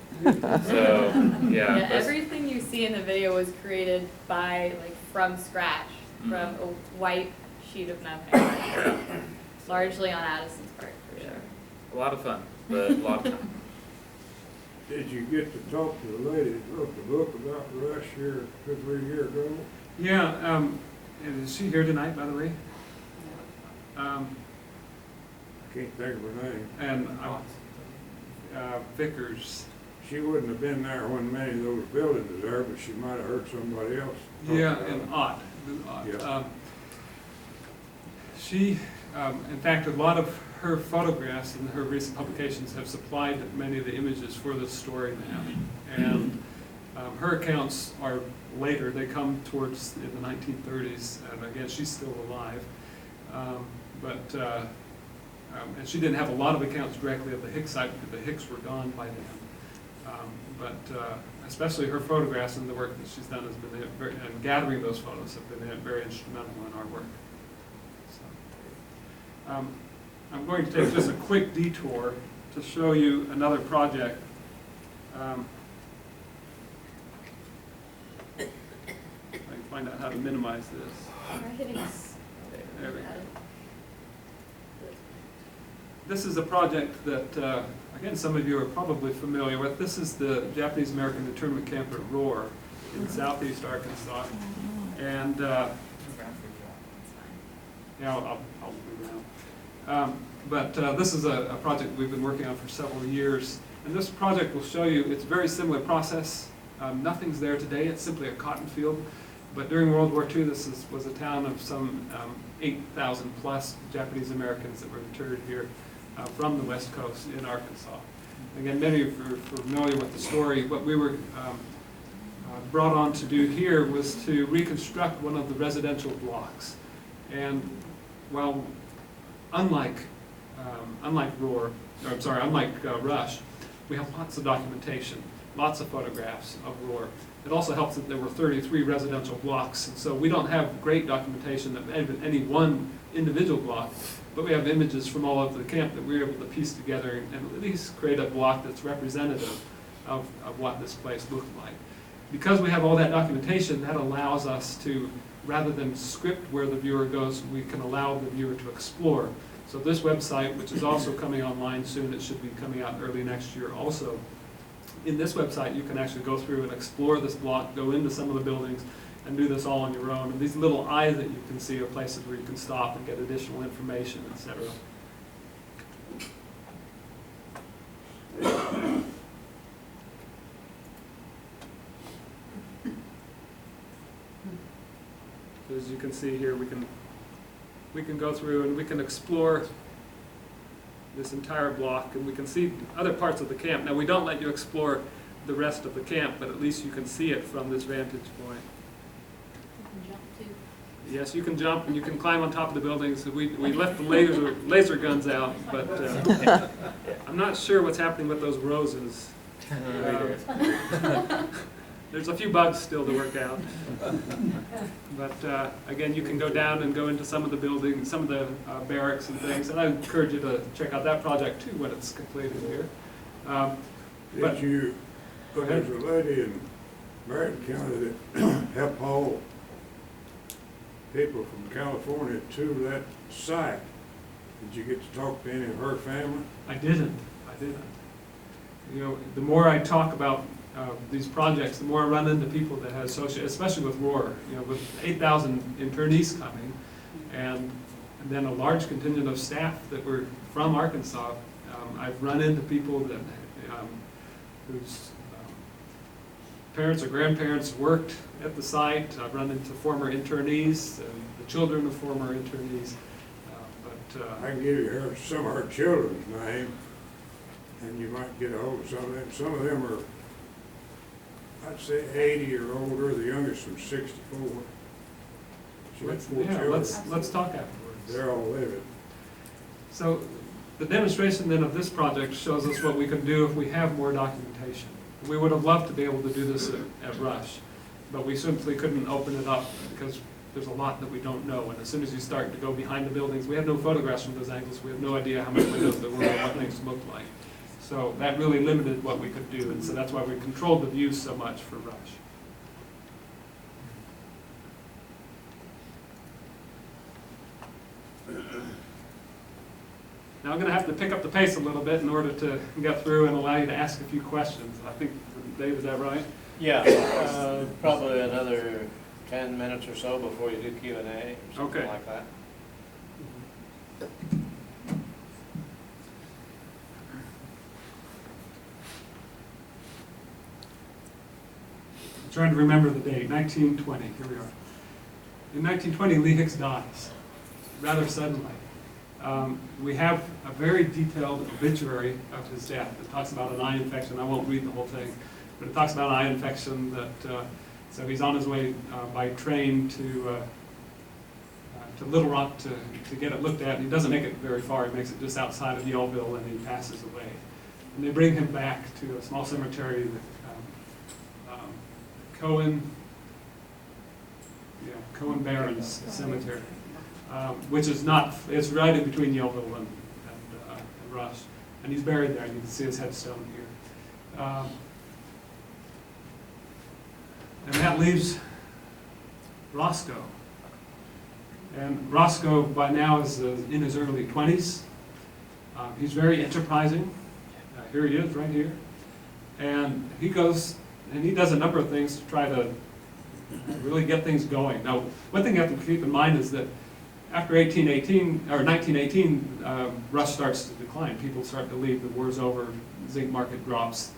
So yeah, everything you see in the video was created by from scratch, from a white sheet of nothing. Largely on Addison's part, for sure. A lot of fun, but a lot of time. Did you get to talk to the lady that wrote the book about the last year, 2 or 3 years ago? Yeah, is she here tonight, by the way? I can't think of her name. And Vickers. She wouldn't have been there when many of those buildings were there, but she might have heard somebody else. Yeah, and Ott. Yeah. She, in fact, a lot of her photographs and her recent publications have supplied many of the images for this story now. And her accounts are later. They come towards in the 1930s. And again, she's still alive. and she didn't have a lot of accounts directly at the Hicks site because the Hicks were gone by then. Especially her photographs and the work that she's done has been and gathering those photos have been very instrumental in our work. So, I'm going to take just a quick detour to show you another project. I can find out how to minimize this. There we go. This is a project that, again, some of you are probably familiar with. This is the Japanese-American internment camp at Roar in southeast Arkansas. And, yeah, I'll move around. This is a project we've been working on for several years. And this project will show you, it's a very similar process. Nothing's there today, it's simply a cotton field. But during World War II, this was a town of some 8,000 plus Japanese Americans that were interred here from the West Coast in Arkansas. Again, many of you are familiar with the story. What we were brought on to do here was to reconstruct one of the residential blocks. And while unlike Rush, we have lots of documentation, lots of photographs of Roar. It also helps that there were 33 residential blocks, and so we don't have great documentation of any one individual block, but we have images from all over the camp that we were able to piece together and at least create a block that's representative of what this place looked like. Because we have all that documentation, that allows us to, rather than script where the viewer goes, we can allow the viewer to explore. So this website, which is also coming online soon, it should be coming out early next year also. In this website, you can actually go through and explore this block, go into some of the buildings, and do this all on your own. And these little eyes that you can see are places where you can stop and get additional information, etc. As you can see here, we can go through and we can explore this entire block, and we can see other parts of the camp. Now, we don't let you explore the rest of the camp, but at least you can see it from this vantage point. You can jump too. Yes, you can jump and you can climb on top of the buildings. We left the laser guns out, but I'm not sure what's happening with those roses. There's a few bugs still to work out. But again, you can go down and go into some of the buildings, some of the barracks and things, and I encourage you to check out that project too when it's completed here. There's a lady in Marion County that helped haul people from California to that site. Did you get to talk to any of her family? I didn't. You know, the more I talk about these projects, the more I run into people that have associated, especially with Roar. You know, with 8,000 internees coming, and then a large contingent of staff that were from Arkansas. I've run into people that whose parents or grandparents worked at the site. I've run into former internees and the children of former internees. I can give you some of her children's name, and you might get a hold of some of them. Some of them are, I'd say, 80 or older. The youngest was 64. She had 4 children. Let's talk afterwards. They're all living. So the demonstration then of this project shows us what we can do if we have more documentation. We would have loved to be able to do this at Rush, but we simply couldn't open it up because there's a lot that we don't know. And as soon as you start to go behind the buildings, we have no photographs from those angles. We have no idea how many windows there were or what things looked like. So that really limited what we could do, and so that's why we controlled the views so much for Rush. Now I'm going to have to pick up the pace a little bit in order to get through and allow you to ask a few questions. I think, Dave, is that right? Yeah, probably another 10 minutes or so before you do Q&A or something like that. I'm trying to remember the date, 1920, here we are. In 1920, Lee Hicks dies, rather suddenly. We have a very detailed obituary of his death. It talks about an eye infection. I won't read the whole thing, but it talks about an eye infection that, so he's on his way by train to to Little Rock to get it looked at, and he doesn't make it very far. He makes it just outside of Yellville, and he passes away. And they bring him back to a small cemetery, the Cohen Barons Cemetery, which is not, it's right in between Yellville and Rush. And he's buried there, and you can see his headstone here. And that leaves Roscoe. And Roscoe, by now, is in his early 20s. He's very enterprising. Here he is, right here. And he goes, and he does a number of things to try to really get things going. Now, one thing you have to keep in mind is that after 1918, Rush starts to decline. People start to leave. The war's over. The zinc market drops.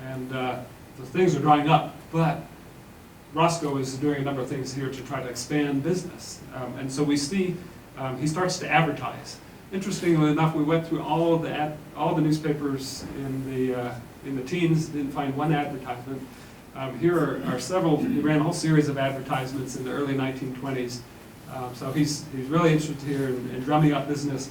And the things are drying up. But Roscoe is doing a number of things here to try to expand business. And so we see he starts to advertise. Interestingly enough, we went through all the newspapers in the teens, didn't find one advertisement. Here are several. He ran a whole series of advertisements in the early 1920s. So he's really interested here in drumming up business.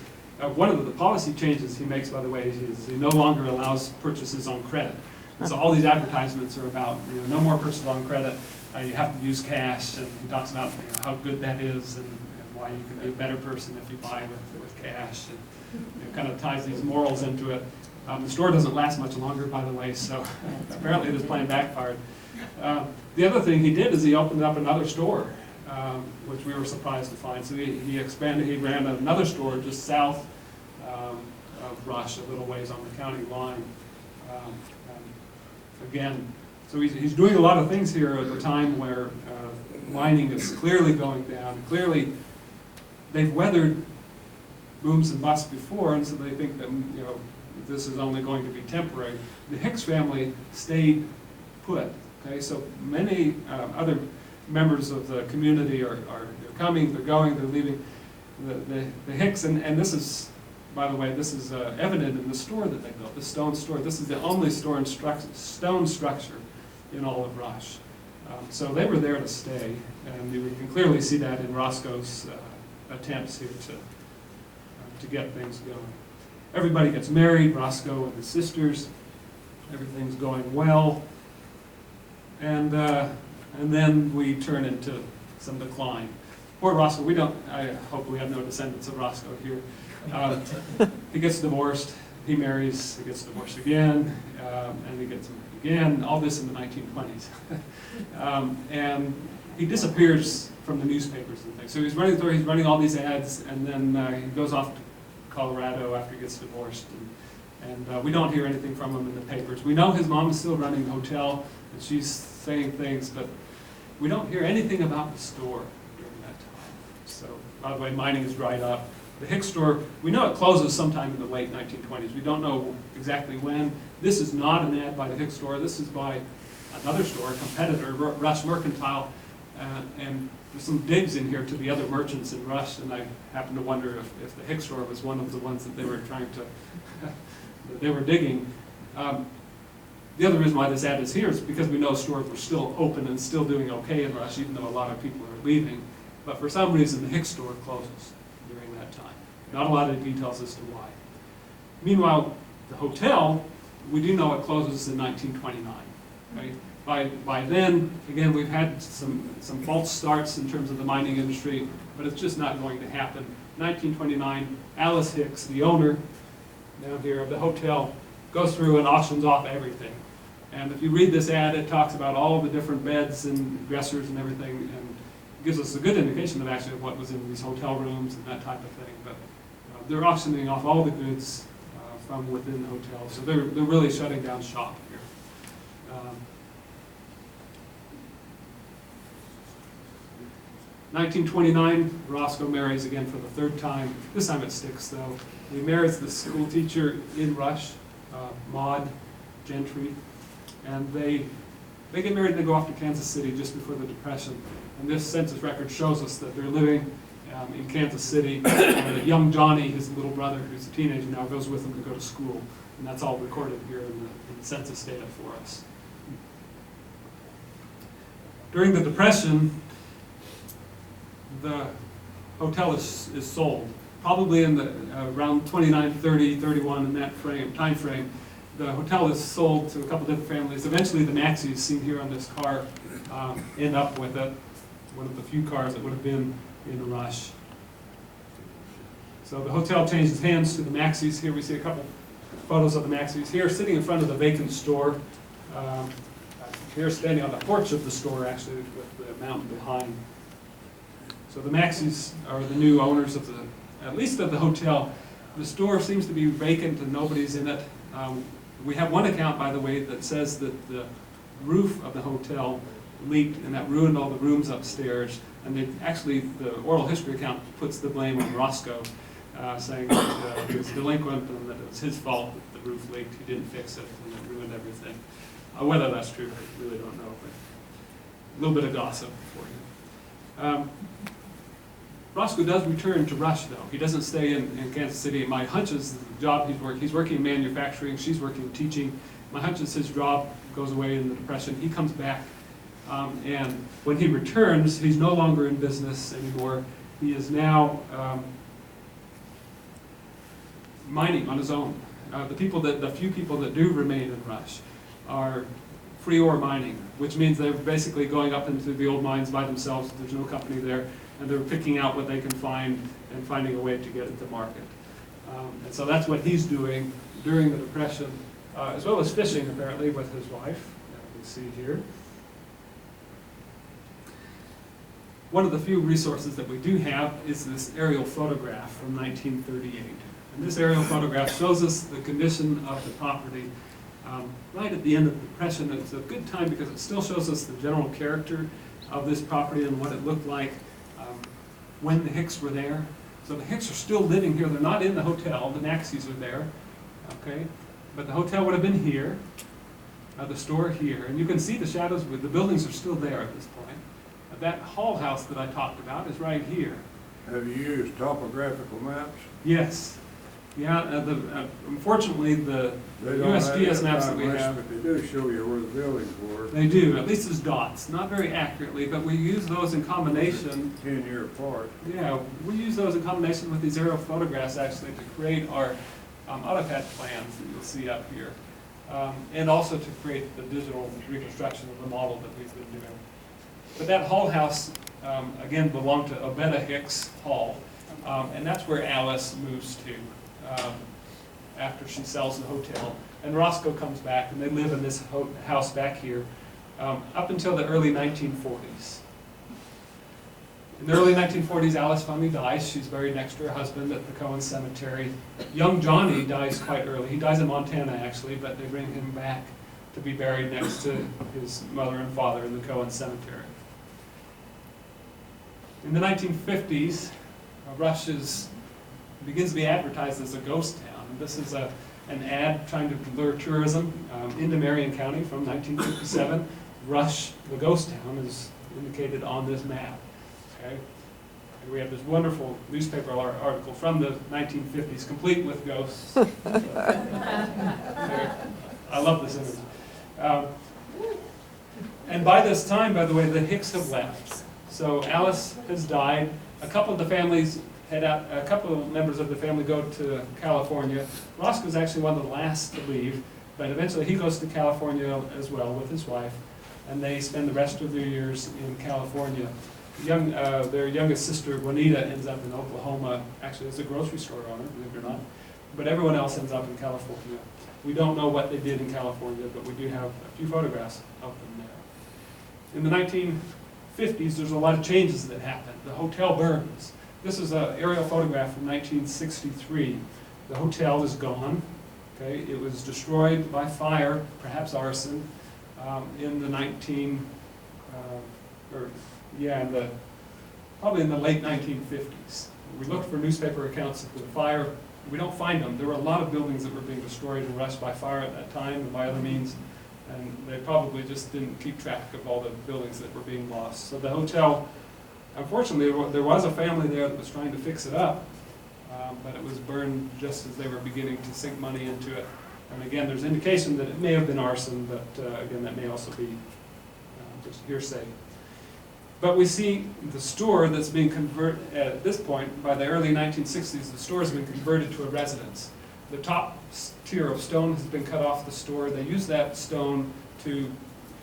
One of the policy changes he makes, by the way, is he no longer allows purchases on credit. And so all these advertisements are about no more purchases on credit. You have to use cash, and he talks about how good that is and why you can be a better person if you buy with cash, and kind of ties these morals into it. The store doesn't last much longer, by the way, so apparently this plan backfired. The other thing he did is he opened up another store, which we were surprised to find. So he expanded, he ran another store just south of Rush, a little ways on the county line. Again, so he's doing a lot of things here at a time where mining is clearly going down. Clearly, they've weathered booms and busts before, and so they think that this is only going to be temporary. The Hicks family stayed put. Okay, so many other members of the community are they're coming, they're going, they're leaving. The Hicks, and this is, by the way, this is evident in the store that they built, the stone store. This is the only stone structure in all of Rush. So they were there to stay, and you can clearly see that in Roscoe's attempts here to get things going. Everybody gets married, Roscoe and his sisters. Everything's going well, and then we turn into some decline. Poor Roscoe. I hope we have no descendants of Roscoe here. He gets divorced, he marries, he gets divorced again, and he gets married again, all this in the 1920s. And he disappears from the newspapers and things. So he's running all these ads, and then he goes off to Colorado after he gets divorced. And we don't hear anything from him in the papers. We know his mom is still running the hotel, and she's saying things, but we don't hear anything about the store during that time. So, by the way, mining is dried up. The Hicks store, we know it closes sometime in the late 1920s. We don't know exactly when. This is not an ad by the Hicks store. This is by another store, a competitor, Rush Mercantile. And there's some digs in here to the other merchants in Rush, and I happen to wonder if the Hicks store was one of the ones that they were trying to, that they were digging. The other reason why this ad is here is because we know stores were still open and still doing okay in Rush, even though a lot of people are leaving. But for some reason, the Hicks store closes during that time. Not a lot of details as to why. Meanwhile, the hotel, we do know it closes in 1929. Right? By then, again, we've had some false starts in terms of the mining industry, but it's just not going to happen. 1929, Alice Hicks, the owner down here of the hotel, goes through and auctions off everything. And if you read this ad, it talks about all the different beds and dressers and everything, and gives us a good indication of actually what was in these hotel rooms and that type of thing. But they're auctioning off all the goods from within the hotel, so they're really shutting down shop here. 1929, Roscoe marries again for the third time. This time it sticks, though. He marries the school teacher in Rush, Maud Gentry, and they get married and they go off to Kansas City just before the Depression. And this census record shows us that they're living in Kansas City, and that young Johnny, his little brother, who's a teenager now, goes with them to go to school. And that's all recorded here in the census data for us. During the Depression, the hotel is sold, probably in the around 29, 30, 31 in that time frame. The hotel is sold to a couple different families. Eventually, the Maxeys, seen here on this car, end up with it. One of the few cars that would have been in a rush. So the hotel changes hands to the Maxeys. Here we see a couple photos of the Maxeys. Here, sitting in front of the vacant store. Here, standing on the porch of the store, actually, with the mountain behind. So the Maxeys are the new owners of at least of the hotel. The store seems to be vacant and nobody's in it. We have one account, by the way, that says that the roof of the hotel leaked and that ruined all the rooms upstairs. And the oral history account puts the blame on Roscoe, saying that he was delinquent and that it was his fault that the roof leaked. He didn't fix it and it ruined everything. Whether that's true, I really don't know, but a little bit of gossip for you. Roscoe does return to Rush, though. He doesn't stay in Kansas City. My hunch is the job he's working in manufacturing, she's working in teaching. My hunch is his job goes away in the Depression. He comes back, and when he returns, he's no longer in business anymore. He is now mining on his own. The few people that do remain in Rush are free ore mining, which means they're basically going up into the old mines by themselves. There's no company there. And they're picking out what they can find and finding a way to get it to market. And so that's what he's doing during the Depression, as well as fishing, apparently, with his wife, you can see here. One of the few resources that we do have is this aerial photograph from 1938. And this aerial photograph shows us the condition of the property right at the end of the Depression. It's a good time because it still shows us the general character of this property and what it looked like when the Hicks were there. So the Hicks are still living here. They're not in the hotel. The Maxeys are there, okay? But the hotel would have been here, the store here. And you can see the shadows, but the buildings are still there at this point. That hall house that I talked about is right here. Have you used topographical maps? Yes. Yeah, unfortunately, the USGS maps that we have, but they do show you where the buildings were. they do, at least as dots, not very accurately, but we use those in combination. 10-year apart. Yeah, we use those in combination with these aerial photographs actually to create our AutoCAD plans that you'll see up here, and also to create the digital reconstruction of the model that we've been doing. But that hall house, again, belonged to Obetta Hicks Hall, and that's where Alice moves to. After she sells the hotel. And Roscoe comes back, and they live in this house back here up until the early 1940s. In the early 1940s, Alice finally dies. She's buried next to her husband at the Cohen Cemetery. Young Johnny dies quite early. He dies in Montana, actually, but they bring him back to be buried next to his mother and father in the Cohen Cemetery. In the 1950s, Rush begins to be advertised as a ghost town. And this is an ad trying to lure tourism into Marion County from 1957. Rush, the ghost town, is indicated on this map. Okay? And we have this wonderful newspaper article from the 1950s, complete with ghosts. I love this image. And by this time, by the way, the Hicks have left. So Alice has died. A couple of members of the family go to California. Roscoe's actually one of the last to leave, but eventually he goes to California as well with his wife, and they spend the rest of their years in California. Their youngest sister, Juanita, ends up in Oklahoma, actually as a grocery store owner, believe it or not, but everyone else ends up in California. We don't know what they did in California, but we do have a few photographs of them there. In the 1950s, there's a lot of changes that happen. The hotel burns. This is an aerial photograph from 1963. The hotel is gone. Okay, it was destroyed by fire, perhaps arson, in the probably in the late 1950s. We looked for newspaper accounts of the fire. We don't find them. There were a lot of buildings that were being destroyed and rushed by fire at that time and by other means, and they probably just didn't keep track of all the buildings that were being lost. So the hotel, unfortunately, there was a family there that was trying to fix it up, but it was burned just as they were beginning to sink money into it. And again, there's indication that it may have been arson, but again, that may also be just hearsay. But we see the store that's being converted, at this point, by the early 1960s, the store has been converted to a residence. The top tier of stone has been cut off the store. They use that stone to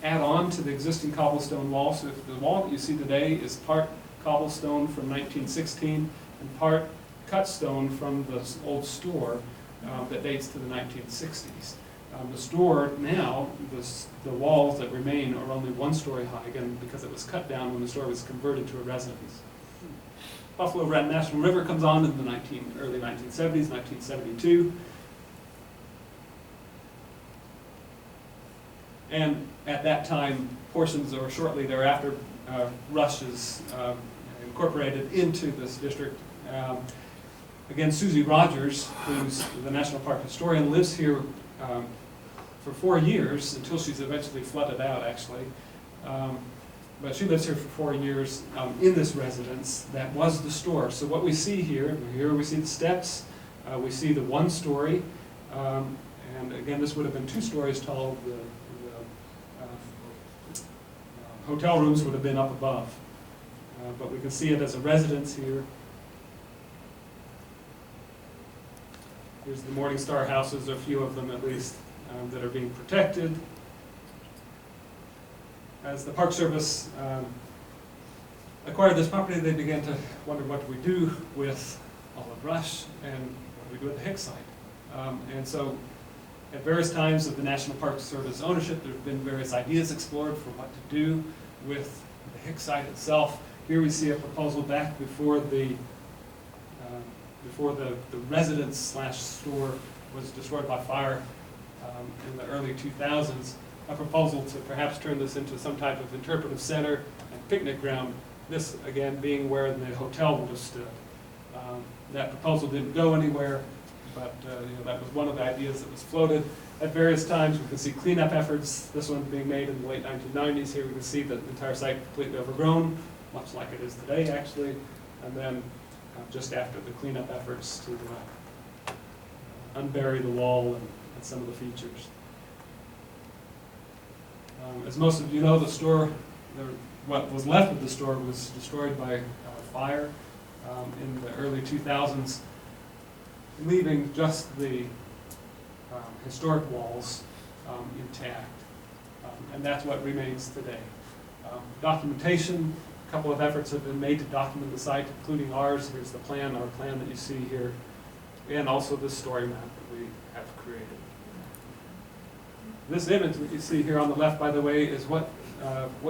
add on to the existing cobblestone wall. So the wall that you see today is part cobblestone from 1916 and part cut stone from the old store that dates to the 1960s. The store now, the walls that remain are only 1 story high, again, because it was cut down when the store was converted to a residence. Buffalo Run National River comes on in the early 1970s, 1972. And at that time, portions, or shortly thereafter, Rush is incorporated into this district. Again, Susie Rogers, who's the National Park historian, lives here for 4 years, until she's eventually flooded out, actually. But she lives here for 4 years in this residence that was the store. So what we see here we see the steps, we see the 1 story, and again, this would have been 2 stories tall. The hotel rooms would have been up above. But we can see it as a residence here. Here's the Morning Star houses, a few of them at least, that are being protected. As the Park Service acquired this property, they began to wonder, what do we do with Olive Rush, and what do we do with the Hicks Site? And so at various times of the National Park Service ownership, there have been various ideas explored for what to do with the Hicks Site itself. Here we see a proposal back before the residence slash store was destroyed by fire in the early 2000s, a proposal to perhaps turn this into some type of interpretive center and picnic ground, this again being where the hotel would have stood. That proposal didn't go anywhere, but that was one of the ideas that was floated. At various times we can see cleanup efforts, this one being made in the late 1990s. Here we can see the entire site completely overgrown, much like it is today actually, and then just after the cleanup efforts to unbury the wall and some of the features. As most of you know, the store, what was left of the store was destroyed by fire in the early 2000s, leaving just the historic walls intact. And that's what remains today. Documentation, a couple of efforts have been made to document the site, including ours. Here's the plan, our plan that you see here, and also this story map that we have created. This image that you see here on the left, by the way, is what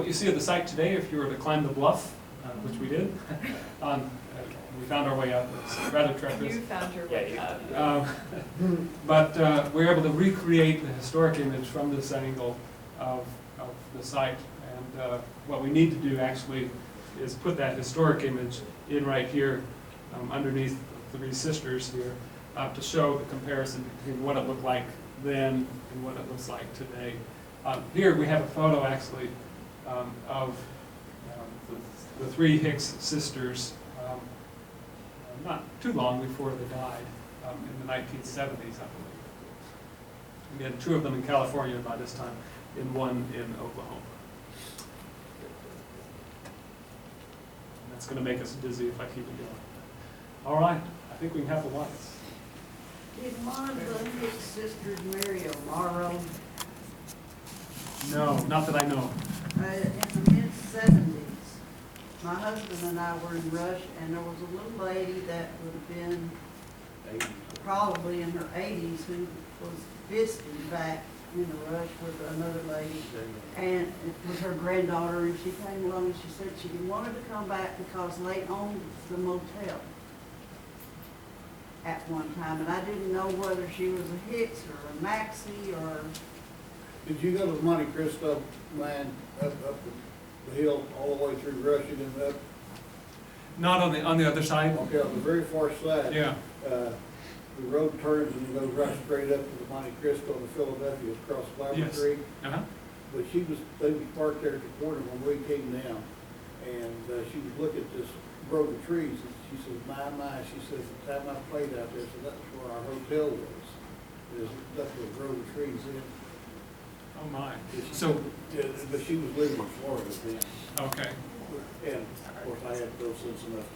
you see at the site today if you were to climb the bluff, which we did. We found our way up. It's rather treacherous. You found your way up. But we're able to recreate the historic image from this angle of the site. And what we need to do actually is put that historic image in right here underneath the 3 sisters here to show the comparison between what it looked like then and what it looks like today. Here we have a photo actually of the 3 Hicks sisters not too long before they died in the 1970s, I believe. We had 2 of them in California by this time and 1 in Oklahoma. And that's going to make us dizzy if I keep it going. All right, I think we can have the lights. Did one of the Hicks sisters marry a Morrow? No, not that I know. In the mid-70s, my husband and I were in Rush, and there was a little lady that would have been probably in her 80s who was visiting back in the Rush with another lady, and it was her granddaughter, and she came along and she said she wanted to come back because they owned the motel at one time, and I didn't know whether she was a Hicks or a Maxie or... Did you go to the Monte Cristo line up the hill all the way through Rush and then up? Not on the other side? Okay, on the very far side. Yeah. The road turns and it goes right straight up to the Monte Cristo to Philadelphia across Flower Yes. Creek. Uh-huh. But they was parked there at the corner when we came down, and she was looking at this grove of trees, and she says, my, she says, the time I played out there, so that's where our hotel was. That's where the grove of trees in. Oh my. So, yeah, but she was living in Florida then. Okay. And of course, I had to go Cincinnati.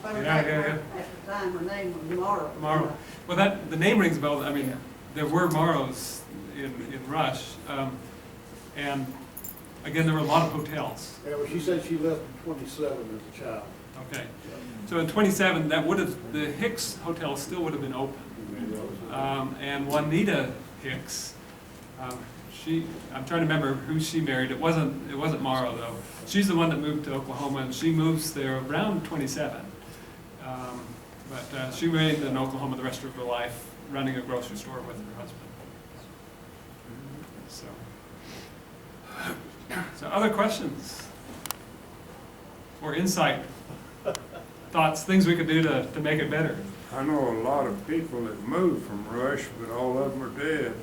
But Yeah. at the time, her name was Morrow. Morrow. Well, that, the name rings a bell. I mean, there were Morrows in Rush. And again, there were a lot of hotels. Yeah, well, she said she left in 27 as a child. Okay. So in 27, that would have, the Hicks Hotel still would have been open. And Juanita Hicks, I'm trying to remember who she married. It wasn't Morrow though. She's the one that moved to Oklahoma, and she moves there around 27. But she remained in Oklahoma the rest of her life, running a grocery store with her husband. So other questions or insight, thoughts, things we could do to make it better? I know a lot of people that moved from Rush, but all of them are dead.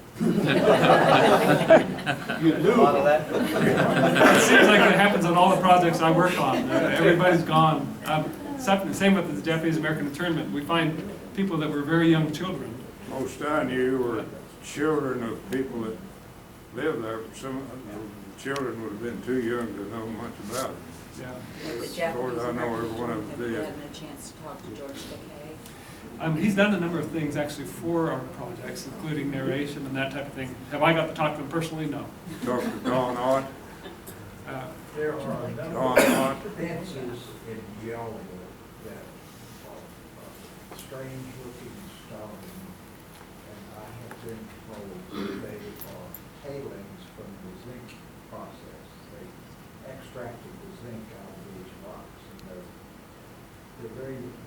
You do. A lot of that. It seems like it happens on all the projects I work on. Everybody's gone. Same with the Japanese American internment. We find people that were very young children. Most I knew were children of people that lived there, but some of the children would have been too young to know much about it. Yeah. As far as I know, every one of them Have you did. had a chance to talk to George Takei? He's done a number of things actually for our projects, including narration and that type of thing. Have I got to talk to him personally? No. Talked to Don Ott. There are a number Don Ott. of fences in Genealogical that are strange looking stone, and I have been told that they are tailings from the zinc process. They extracted the zinc out of these rocks, and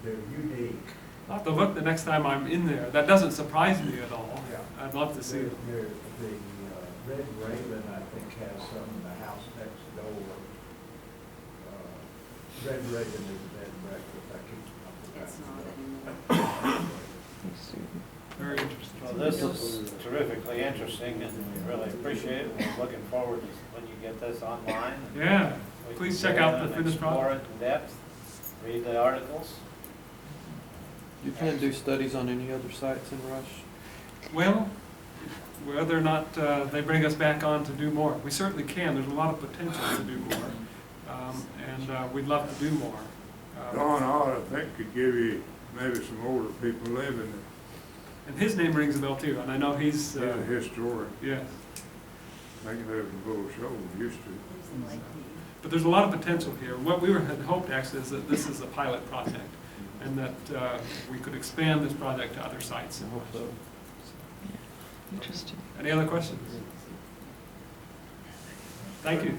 they're unique. I'll have to look the next time I'm in there. That doesn't surprise me at all. Yeah. I'd love to see them. The Red Raven, I think, has some in the house next door. Red Raven is a bed and breakfast. I It's keep. not anymore. Very interesting. Well, this is terrifically interesting, and we really appreciate it. We're looking forward to when you get this online. Yeah. We Please can check sit out down the and finished explore product. it in depth, read the articles. Do you plan to do studies on any other sites in Rush? Well, whether or not they bring us back on to do more. We certainly can. There's a lot of potential to do more. And we'd love to do more. Don Ott, I think, could give you maybe some older people living. And his name rings a bell too, and I know he's... He's a historian. Yes. I think there was a little show used to. But there's a lot of potential here. What we had hoped actually is that this is a pilot project, and that we could expand this project to other sites. I hope so. Interesting. Any other questions? Thank you.